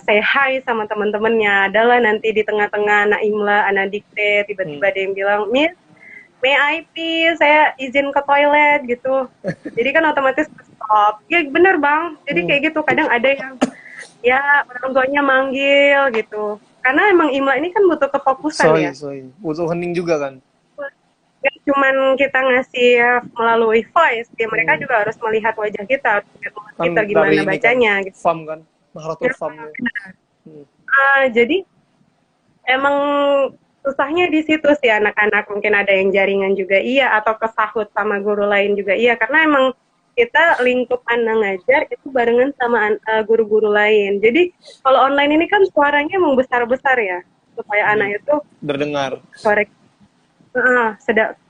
say hi sama teman-temannya. Adalah nanti di tengah-tengah anak imla, anak dikte, tiba-tiba ada yang bilang, "Miss, may I please, saya izin ke toilet," gitu. Jadi kan otomatis stop. Ya bener Bang. Jadi kayak gitu. Kadang ada yang ya orang tuanya manggil gitu. Karena emang imla ini kan butuh kefokusan ya. Butuh hening juga kan. Gak cuman kita ngasih melalui voice, ya mereka juga harus melihat wajah kita, Kan kita dari gimana ini kan, bacanya gitu. FAM kan, maharatul Ya, FAM. jadi emang susahnya di situ sih anak-anak, mungkin ada yang jaringan juga iya atau kesahut sama guru lain juga iya, karena emang kita lingkup anak ngajar itu barengan sama guru-guru lain. Jadi kalau online ini kan suaranya emang besar-besar ya, supaya anak itu Berdengar. suara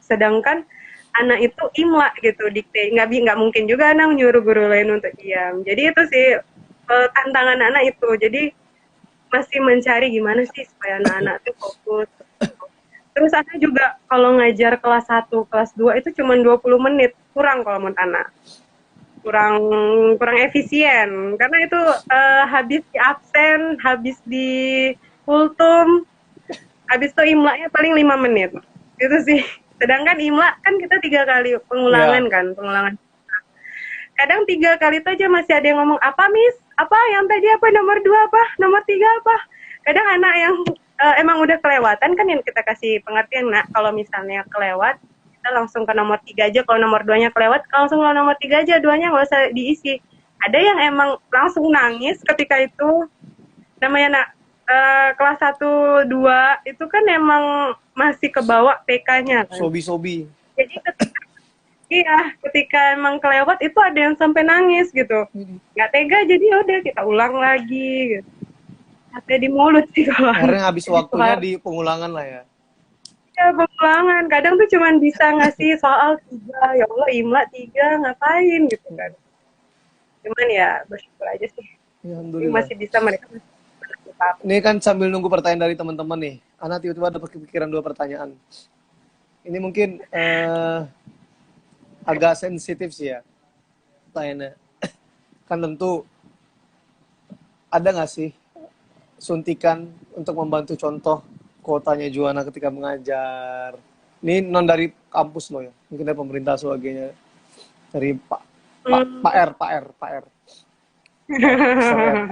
sedangkan anak itu imla gitu dikte nggak mungkin juga anak menyuruh guru lain untuk diam. Jadi itu sih tantangan anak itu. Jadi masih mencari gimana sih supaya anak-anak itu fokus. Terus anak juga kalau ngajar kelas 1, kelas 2 itu cuma 20 menit, kurang kalau menurut anak. Kurang efisien karena itu habis di absen, habis di kultum, habis itu imlanya paling 5 menit. Gitu sih. Sedangkan imla kan kita 3 kali pengulangan kan, pengulangan. Kadang 3 kali itu aja masih ada yang ngomong, apa Miss? Apa yang tadi apa nomor 2 apa? Nomor 3 apa? Kadang anak yang emang udah kelewatan kan yang kita kasih pengertian, nak, kalau misalnya kelewat, kita langsung ke nomor 3 aja. Kalau nomor 2-nya kelewat, langsung ke nomor 3 aja, 2-nya nggak usah diisi. Ada yang emang langsung nangis ketika itu, namanya nak, kelas 1, 2 itu kan emang masih kebawa PK-nya kan. Sobi-sobi. Jadi ketika emang kelewat itu ada yang sampai nangis gitu. Nggak tega, jadi udah kita ulang lagi gitu. Sampai di mulut sih kalau. Karena habis waktunya di pengulangan lah ya. Ya pengulangan. Kadang tuh cuman bisa ngasih soal 3. Ya Allah, imla 3 ngapain gitu kan. Cuman ya bersyukur aja sih. Alhamdulillah. Masih bisa mereka. Ini kan sambil nunggu pertanyaan dari teman-teman nih. Ana tiba-tiba ada kepikiran 2 pertanyaan. Ini mungkin agak sensitif sih ya. Pertanyaannya. Kan tentu ada nggak sih suntikan untuk membantu contoh kotanya Juana ketika mengajar? Ini non dari kampus loh ya. Mungkin dari pemerintah sebagainya. Dari Pak R.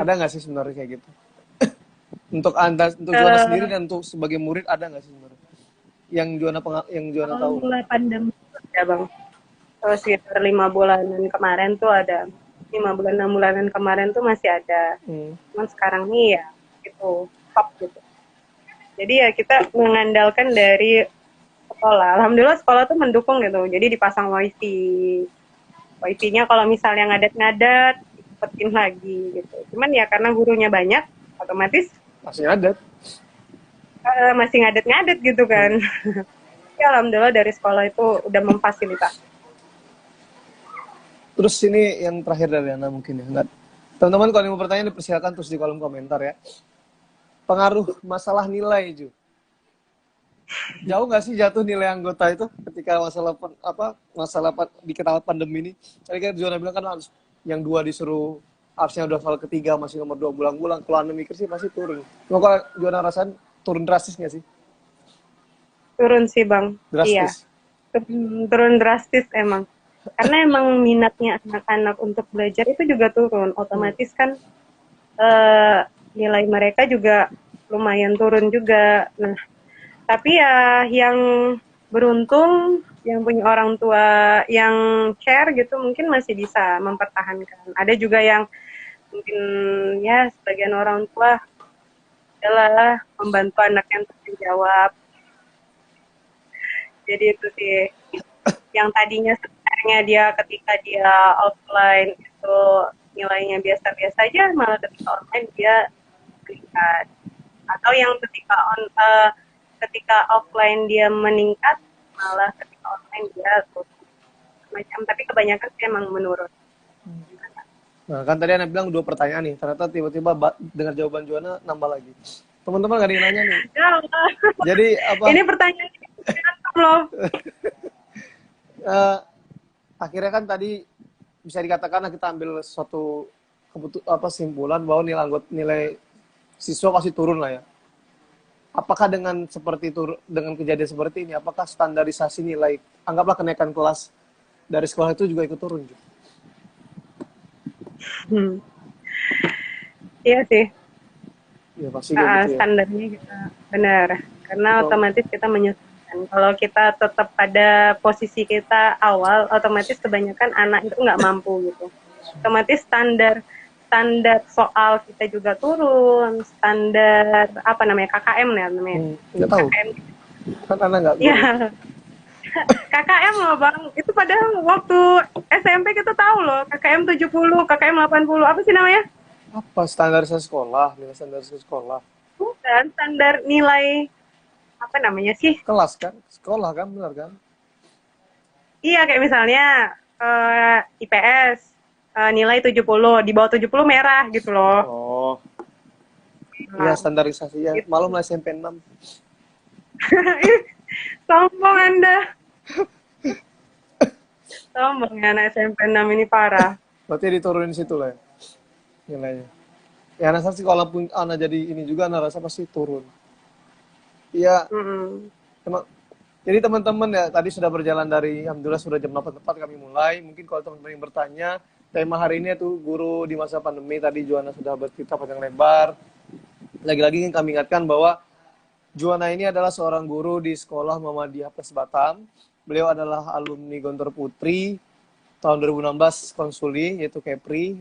Ada nggak sih sebenarnya kayak gitu? Untuk Juana sendiri dan untuk sebagai murid ada nggak sih sebenarnya yang Juana tahu? Mulai pandemi ya Bang, sekitar 5 bulanan kemarin tuh ada 5 bulan 6 bulanan kemarin tuh masih ada. Cuman sekarang nih ya itu stop gitu. Jadi ya kita mengandalkan dari sekolah. Alhamdulillah sekolah tuh mendukung gitu. Jadi dipasang wifi-nya kalau misalnya ngadat-ngadat dicepetin lagi gitu. Cuman ya karena gurunya banyak, otomatis masih ngadet gitu kan. Ya alhamdulillah dari sekolah itu udah memfasilitasi. Terus ini yang terakhir dari Ana mungkin ya. Enggak. Teman-teman kalau mau bertanya dipersilakan terus di kolom komentar ya. Pengaruh masalah nilai, Ju. Jauh nggak sih jatuh nilai anggota itu ketika masalah di kala pandemi ini? Tadi kan Juana bilang kan harus yang 2 disuruh harusnya udah soal ketiga masih nomor 2 bulan-bulan. Kalau Anda mikir sih pasti turun. Kalau Juana rasain turun drastis nggak sih? Turun sih Bang. Drastis. Iya. Turun drastis emang. Karena emang minatnya anak-anak untuk belajar itu juga turun. Otomatis kan nilai mereka juga lumayan turun juga. Nah, tapi ya yang beruntung, yang punya orang tua yang share gitu mungkin masih bisa mempertahankan. Ada juga yang mungkin ya sebagian orang tua adalah membantu anaknya untuk menjawab. Jadi itu sih yang tadinya sebenarnya dia ketika dia offline itu nilainya biasa-biasa aja, malah ketika online dia meningkat. Atau yang ketika offline dia meningkat, malah ketika online dia turun. Macam, tapi kebanyakan sih emang menurun. Nah, kan tadi Anda bilang 2 pertanyaan nih, ternyata tiba-tiba dengar jawaban Juana nambah lagi. Teman-teman gak ada yang nanya nih. Jadi apa? Ini pertanyaan loh. Akhirnya kan tadi bisa dikatakan kita ambil suatu kesimpulan bahwa nilai siswa pasti turun lah ya. Apakah dengan kejadian seperti ini, apakah standarisasi nilai, anggaplah kenaikan kelas dari sekolah itu juga ikut turun? Iya sih. Ya pasti gitu ya. Standarnya kita benar, karena otomatis kita menyesuaikan. Kalau kita tetap pada posisi kita awal, otomatis kebanyakan anak itu nggak mampu gitu. Otomatis standar soal kita juga turun, standar KKM ya namanya. Nggak tahu. KKM. Kan anak nggak. Iya. KKM loh Bang, itu padahal waktu SMP kita tahu loh, KKM 70, KKM 80, apa sih namanya? Apa standarisasi sekolah, nilai standarisasi sekolah? Bukan, standar nilai apa namanya sih? Kelas kan, sekolah kan, benar kan? Iya, kayak misalnya IPS nilai 70, di bawah 70 merah gitu loh. Oh. Iya, standarisasi ya. Gitu. Malam lah SMP 6. Sombong Anda. Sombong ya, anak SMP 6 ini parah. Berarti diturunin situ lah ya, nilainya. Ya, anak sih kalaupun anak jadi ini juga, anak rasa pasti turun. Iya. Jadi teman-teman ya, tadi sudah berjalan dari, alhamdulillah sudah jam 8 tepat kami mulai. Mungkin kalau teman-teman yang bertanya, tema hari ini itu guru di masa pandemi. Tadi Juana sudah bercerita panjang lebar. Lagi-lagi ingin kami ingatkan bahwa Juana ini adalah seorang guru di sekolah Muhammadiyah Plus Batam. Beliau adalah alumni Gontor Putri tahun 2016 konsuli, yaitu Kepri.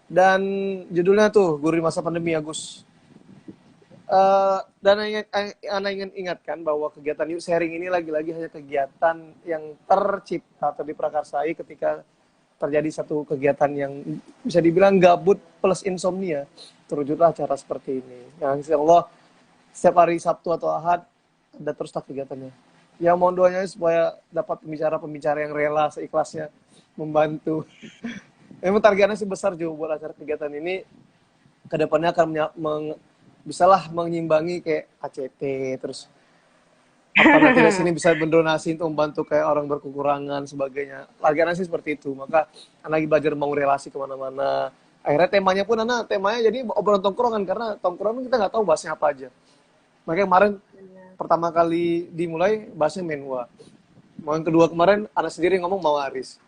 Dan judulnya tuh guru di masa pandemi, Agus. Dan Ana ingin ingatkan bahwa kegiatan Yuk Sharing ini lagi-lagi hanya kegiatan yang tercipta atau diprakarsai ketika terjadi satu kegiatan yang bisa dibilang gabut plus insomnia. Terwujudlah acara seperti ini. Yang insya Allah setiap hari Sabtu atau Ahad ada teruslah kegiatannya. Ya mohon doanya supaya dapat pembicara-pembicara yang rela seikhlasnya membantu. Memang targetnya sih besar juga buat acara kegiatan ini. Kedepannya akan bisalah mengimbangi kayak ACT, terus nanti di sini bisa berdonasi untuk membantu kayak orang berkekurangan sebagainya. Targetnya sih seperti itu. Maka anak lagi belajar mau relasi kemana-mana. Akhirnya temanya pun temanya jadi obrolan tongkrongan, karena tongkrongan kita nggak tahu bahasnya apa aja. Makanya kemarin pertama kali dimulai bahasnya menwa. Yang kedua kemarin anak sendiri ngomong mawaris.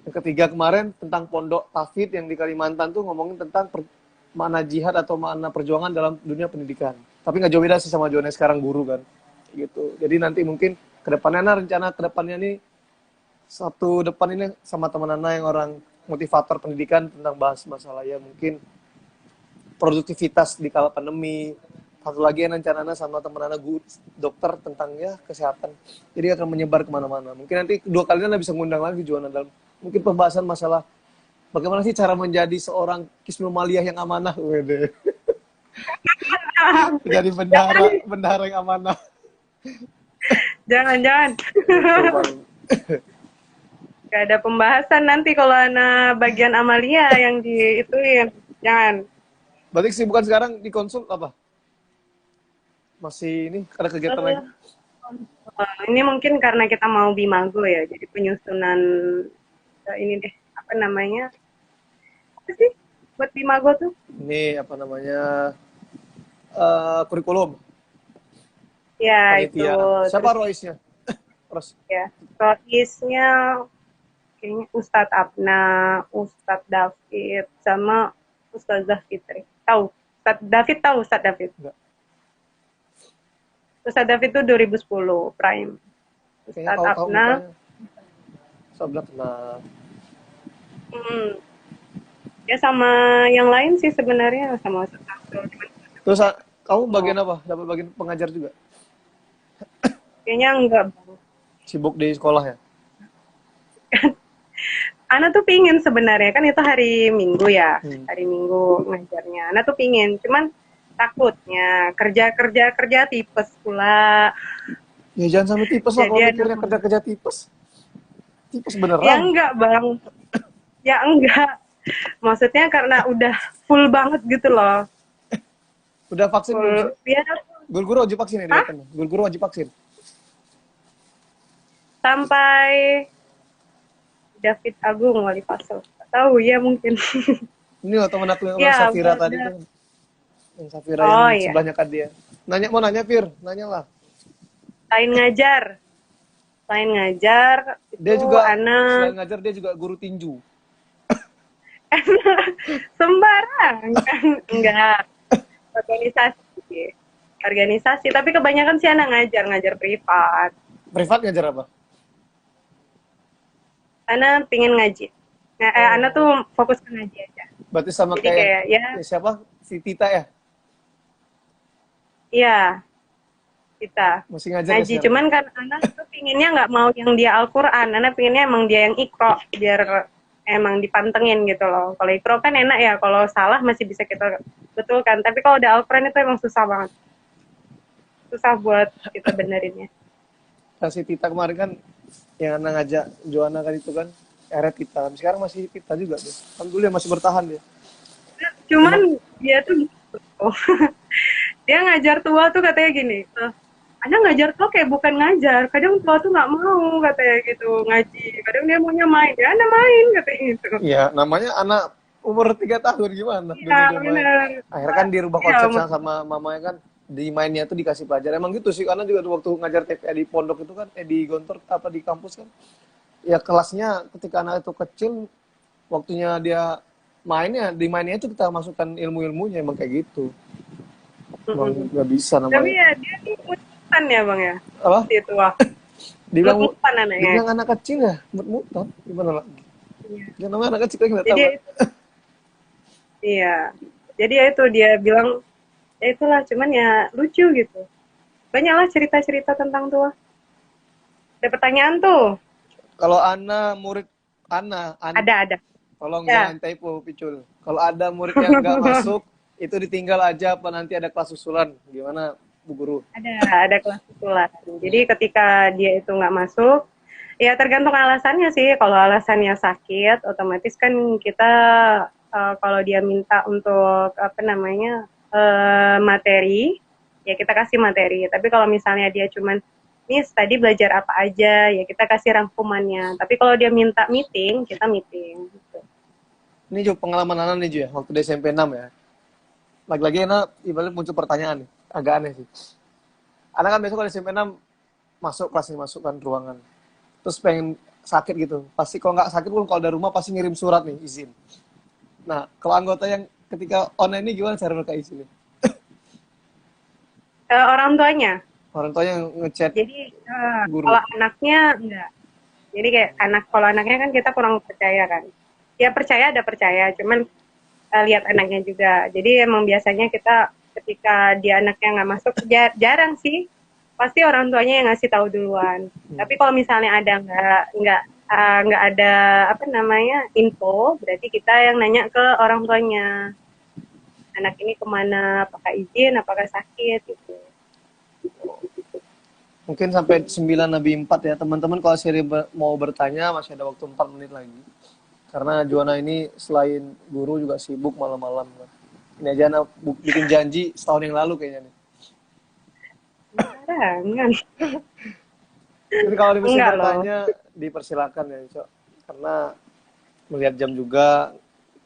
Yang ketiga kemarin tentang pondok Tafid yang di Kalimantan tuh ngomongin tentang makna jihad atau makna perjuangan dalam dunia pendidikan. Tapi nggak jauh beda sih sama Jones sekarang guru kan. Gitu. Jadi nanti mungkin rencana kedepannya nih depan ini sama teman Ana yang orang motivator pendidikan tentang bahas masalah ya mungkin produktivitas di kala pandemi. Satu lagi rencana Ana sama teman Ana dokter tentang ya kesehatan. Jadi akan menyebar kemana-mana. Mungkin nanti 2 kali Ana bisa ngundang lagi Juana dalam mungkin pembahasan masalah bagaimana sih cara menjadi seorang Kismul Maliyah yang amanah, wede. Jadi bendahara yang amanah. Jangan. Gak ada pembahasan nanti kalau anak bagian Amalia yang di itu ya. Jangan. Berarti kesibukan sekarang di konsul apa? Masih ini ada kegiatan lagi? Ini mungkin karena kita mau bimago ya, jadi penyusunan ini deh, apa namanya? Apa sih buat bimago tuh? Ini apa namanya? Kurikulum. Ya itu. Panitia. Siapa Terus Roisnya? Terus ya, roisnya kayaknya Ustadz Abna, Ustadz David, sama Ustazah Fitri. Tahu? Ustadz David tahu Ustadz David? enggak. Ustadz David itu 2010 Prime. Kayaknya Ustadz tahu Abna, mukanya. Sebelah kenal. ya sama yang lain sih sebenarnya sama Ustadz Abdul. Terus kamu bagian apa? Dapat bagian pengajar juga? Kayaknya enggak. Sibuk di sekolah ya? Ana tuh pingin sebenarnya kan itu hari Minggu ya, Hmm. hari Minggu ngajarnya. Ana tuh pingin, cuman takutnya kerja tipes pula. Ya jangan sampai tipes lah kalau Jadi mikirnya kerja tipes. Tipes beneran. ya enggak bang, ya enggak. Maksudnya karena udah full banget gitu loh. Udah vaksin belum sih? Ya Guru-guru wajib vaksin ya? Guru-guru wajib vaksin. sampai David Agung wali Pasel. Tahu ya mungkin. Ini loh temen aku yang Ya, Safira udah. tadi tuh. Yang Safira Oh, yang iya. sebelahnya kan dia. Mau nanya Fir, nanya lah. Selain ngajar, Dia itu juga Ana selain ngajar dia juga guru tinju. sembarang kan enggak organisasi tapi kebanyakan sih anak ngajar privat. Privat ngajar apa? Anak pingin ngaji. Anak tuh fokus ke ngaji aja. Berarti sama Jadi kayak ya siapa? Si Tita ya? iya kita Masih ngajar ngaji ya sekarang? cuman kan anak tuh pinginnya nggak mau yang dia Al-Quran, anak pinginnya emang dia yang Iqra biar emang dipantengin gitu loh. Kalau Iqra kan enak ya, kalau salah masih bisa kita betulkan, tapi kalau udah Al-Quran itu emang susah banget, susah buat kita benerinnya. Nah, si Tita kemarin kan yang anak ngajak Joanna kan itu kan Eret Tita. Sekarang masih Tita juga tuh. Alhamdulillah masih bertahan dia. Cuman dia tuh gitu. Dia ngajar tua tuh katanya gini, Anda ngajar tua kayak bukan ngajar, kadang tua tuh nggak mau katanya gitu ngaji, kadang dia maunya main, ya Anda main katanya gitu. Iya, namanya anak umur 3 tahun gimana? Iya Dia main. benar. Akhirnya kan dirubah Iya, konsepnya sama mamanya kan, di mainnya tuh dikasih pelajaran. Emang gitu sih, karena juga tuh waktu ngajar TPA di pondok itu kan, di Gontor apa di kampus kan, ya kelasnya ketika anak itu kecil, waktunya dia mainnya, di mainnya itu kita masukkan ilmu-ilmunya, emang kayak gitu. Emang nggak bisa Tapi namanya. ya dia tuh mutan ya bang ya, Apa? si tua. Dibilang Mutan anaknya. dibilang anak kecil ya, mut-mutan. Gimana lagi? Iya. Ya namanya anak kecil kan nggak tahu. Jadi iya, jadi ya itu dia bilang ya itulah, cuman ya lucu gitu. Banyaklah cerita-cerita tentang tua. Ada pertanyaan tuh. Kalau Ana murid Ana, Ada. tolong Ya. jangan typo Picul. Kalau ada murid yang nggak masuk, itu ditinggal aja apa nanti ada kelas susulan. Gimana Bu Guru? Ada kelas susulan. Jadi ketika dia itu nggak masuk, ya tergantung alasannya sih. Kalau alasannya sakit, otomatis kan kita kalau dia minta untuk apa namanya materi, ya kita kasih materi. Tapi kalau misalnya dia cuman Miss tadi belajar apa aja, ya kita kasih rangkumannya. Tapi kalau dia minta meeting, kita meeting. Gitu. Ini juga pengalaman Ana nih Ju ya, waktu di SMP 6 ya. Lagi-lagi Ana ibaratnya muncul pertanyaan nih, agak aneh sih. Ana kan besok kalau di SMP 6 masuk kelas nih, masukkan ruangan. Terus pengen sakit gitu. Pasti kalau nggak sakit pun kalau dari rumah pasti ngirim surat nih, izin. Nah, kalau anggota yang ketika online ini gimana cara mereka izinnya? Orang tuanya. Orang tuanya yang ngechat. Jadi Guru. kalau anaknya enggak. Jadi kayak kalau anaknya kan kita kurang percaya kan. Ya percaya ada percaya, cuman lihat anaknya juga. Jadi emang biasanya kita ketika dia anaknya nggak masuk jarang sih. Pasti orang tuanya yang ngasih tahu duluan. Tapi kalau misalnya ada nggak ada apa namanya info, berarti kita yang nanya ke orang tuanya. Anak ini kemana? Apakah izin? Apakah sakit? Gitu. Mungkin sampai 9 lebih 4 ya. Teman-teman kalau mau bertanya masih ada waktu 4 menit lagi. Karena Juana ini selain guru juga sibuk malam-malam. Ini aja Ana bikin janji setahun yang lalu kayaknya nih. Barangan. Jadi kalau masih Enggak bertanya loh. dipersilakan ya, Cok. Karena melihat jam juga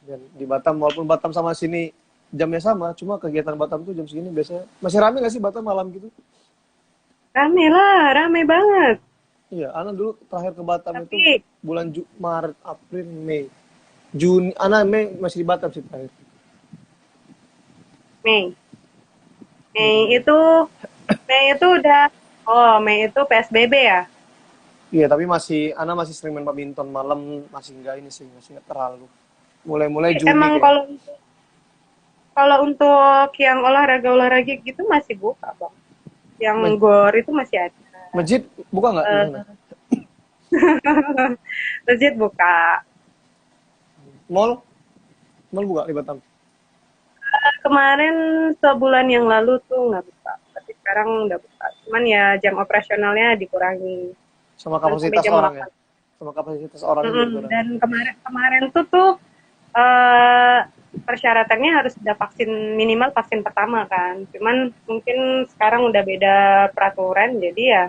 dan di Batam walaupun Batam sama sini jamnya sama, cuma kegiatan Batam tuh jam segini biasanya masih rame nggak sih Batam malam gitu? Rame lah, rame banget. Iya, Ana dulu terakhir ke Batam itu Tapi bulan Maret, April, Mei, Juni. Ana Mei masih di Batam sih terakhir. Mei, Mei itu Mei itu udah Mei itu PSBB ya? Iya, tapi Ana masih sering main badminton malam, masih enggak ini sih, masih enggak terlalu. Mulai-mulai Juni Emang kayak. kalau untuk yang olahraga gitu masih buka, Bang. Yang gor itu masih ada. Masjid buka nggak di sana? Eh, Masjid buka. Mall? Mall buka di Batam? Kemarin sebulan yang lalu tuh nggak buka, tapi sekarang udah buka. Cuman ya jam operasionalnya dikurangi. Sama Cuman sampai kapasitas jam orang ya? 8. Sama kapasitas orangnya juga dikurangi. Dan kemarin tuh eh, persyaratannya harus udah minimal vaksin pertama kan. Cuman mungkin sekarang udah beda peraturan, jadi ya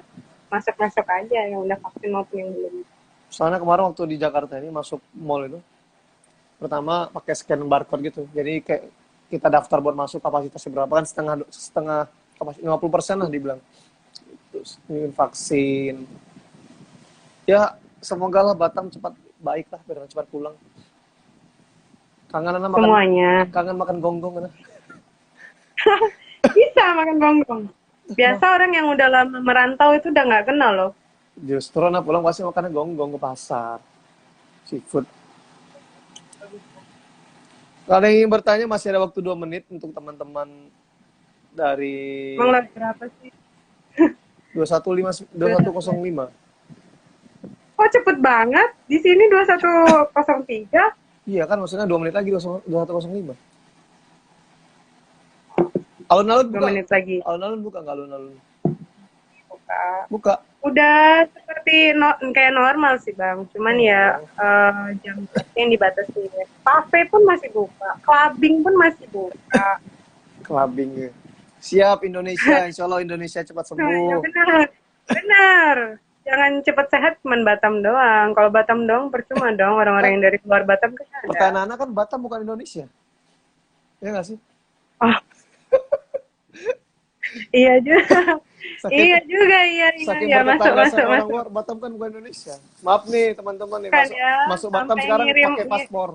masuk-masuk aja yang udah vaksin maupun yang belum. Soalnya kemarin waktu di Jakarta ini masuk mall itu, pertama pakai scan barcode gitu. Jadi kayak kita daftar buat masuk kapasitasnya berapa kan setengah 50% lah dibilang. Terus ini vaksin. Ya semoga lah Batam cepat baik lah biar cepat pulang. Semuanya. Kangen makan gonggong kan? Bisa makan gonggong. Biasa orang yang udah lama merantau itu udah nggak kenal loh. Justru anak pulang pasti makannya gonggong ke pasar. Seafood. Kalau ada yang ingin bertanya masih ada waktu 2 menit untuk teman-teman dari Emang lagi berapa sih? 2105. Kok cepet banget? Di sini 2103. Iya kan maksudnya 2 menit lagi 2105. Alun-alun 2 buka. menit lagi. Alun-alun buka nggak alun-alun? Buka. Buka. Udah seperti kayak normal sih Bang. Cuman ya jam yang dibatasi. Cafe pun masih buka. Clubbing pun masih buka. Clubbing ya. Siap Indonesia, insya Allah Indonesia cepat Ya sembuh. benar. Jangan cepat sehat cuman Batam doang. Kalau Batam doang percuma dong orang-orang yang dari luar Batam kan ada. Pertanyaan anak kan Batam bukan Indonesia. Ya nggak sih? Oh. Iya juga. Iya juga, iya. Saking Ya, masuk. orang luar, Batam kan bukan Indonesia. Maaf nih teman-teman nih, Kan ya, masuk Batam sekarang pakai paspor.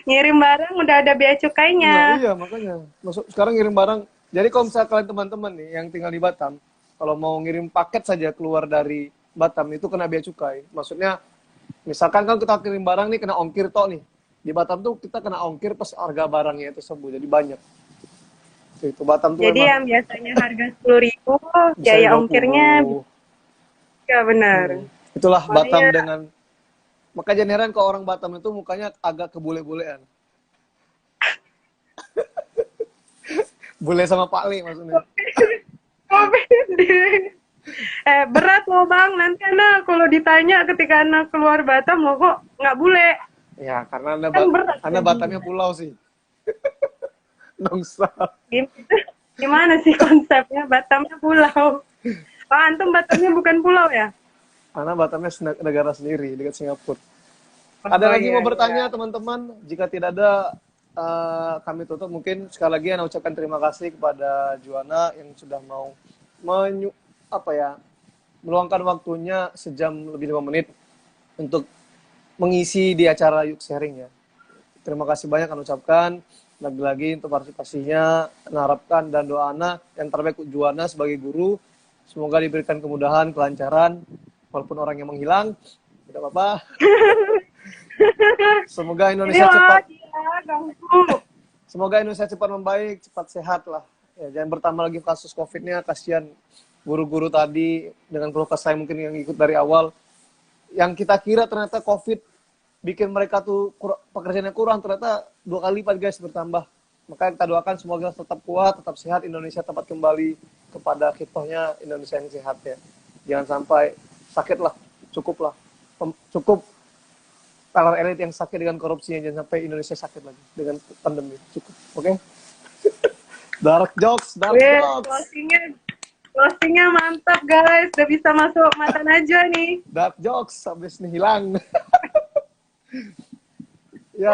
Ngirim barang udah ada bea cukainya. Nah, iya makanya. Sekarang ngirim barang. Jadi kalau misalnya kalian teman-teman nih yang tinggal di Batam, kalau mau ngirim paket saja keluar dari Batam itu kena bea cukai. Maksudnya, misalkan kan kita kirim barang nih kena ongkir tok nih. Di Batam tuh kita kena ongkir pas harga barangnya itu tersebut. Jadi banyak. Itu Batam tuh Jadi memang yang biasanya harga 10.000, biaya ongkirnya ya benar. Itulah Batam dengan makanya heran kalau orang Batam itu mukanya agak kebule-bulean. Bule sama Pak Le maksudnya. Berat loh Bang, nanti anak kalau ditanya ketika anak keluar Batam loh kok nggak bule. Ya karena anda Batamnya pulau sih. Nongsa. Gimana sih konsepnya Batamnya pulau? Oh, antum Batamnya bukan pulau ya? Karena Batamnya negara sendiri dekat Singapura. Ada lagi mau bertanya teman-teman? Jika tidak ada, kami tutup. Mungkin sekali lagi Ana ucapkan terima kasih kepada Juana yang sudah mau meluangkan waktunya sejam lebih 5 menit untuk mengisi di acara Yuk Sharing ya. Terima kasih banyak Ana ucapkan. Lagi-lagi untuk partisipasinya, harapkan dan doa Ana yang terbaik untuk Juana sebagai guru. Semoga diberikan kemudahan, kelancaran, walaupun orang yang menghilang, tidak apa-apa. Semoga Indonesia cepat membaik, cepat sehat lah. Ya, jangan bertambah lagi kasus COVID-nya, kasihan guru-guru tadi dengan keluh kesah mungkin yang ikut dari awal. Yang kita kira ternyata COVID bikin mereka tuh pekerjaannya kurang, ternyata 2 kali lipat guys bertambah. Maka kita doakan semoga tetap kuat, tetap sehat, Indonesia tempat kembali kepada kiprahnya Indonesia yang sehat ya. Jangan sampai sakit lah, cukup lah. Cukup palar elit yang sakit dengan korupsinya, jangan sampai Indonesia sakit lagi dengan pandemi. Cukup, oke? Okay? Dark jokes. Closingnya mantap guys, udah bisa masuk mata Najwa nih. Dark jokes, habis nih hilang. Ya.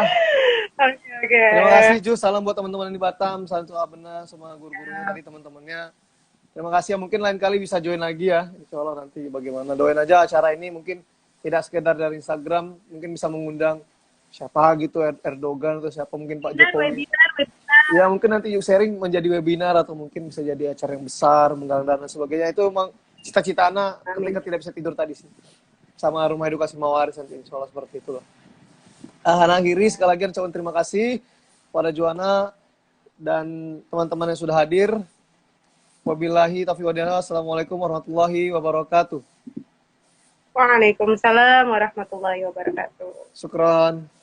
Okay. Terima kasih Ju, salam buat teman-teman di Batam, salam untuk Abena, semua guru-gurunya tadi, teman-temannya. Terima kasih ya, mungkin lain kali bisa join lagi ya, insya Allah nanti bagaimana. Doain aja acara ini mungkin tidak sekedar dari Instagram, mungkin bisa mengundang siapa gitu, Erdogan atau siapa, mungkin Pak Jokowi. Webinar. Ya mungkin nanti yuk sharing menjadi webinar atau mungkin bisa jadi acara yang besar, menggalang dana dan sebagainya. Itu memang cita-cita anak ketika tidak bisa tidur tadi sih. Sama Rumah Edukasi Mawaris nanti, insya Allah seperti itulah. Akhiri sekali lagi ucapkan terima kasih pada Joanna dan teman-teman yang sudah hadir. Wabillahi taufiq wal hidayah. Assalamualaikum warahmatullahi wabarakatuh. Waalaikumsalam warahmatullahi wabarakatuh. Syukron.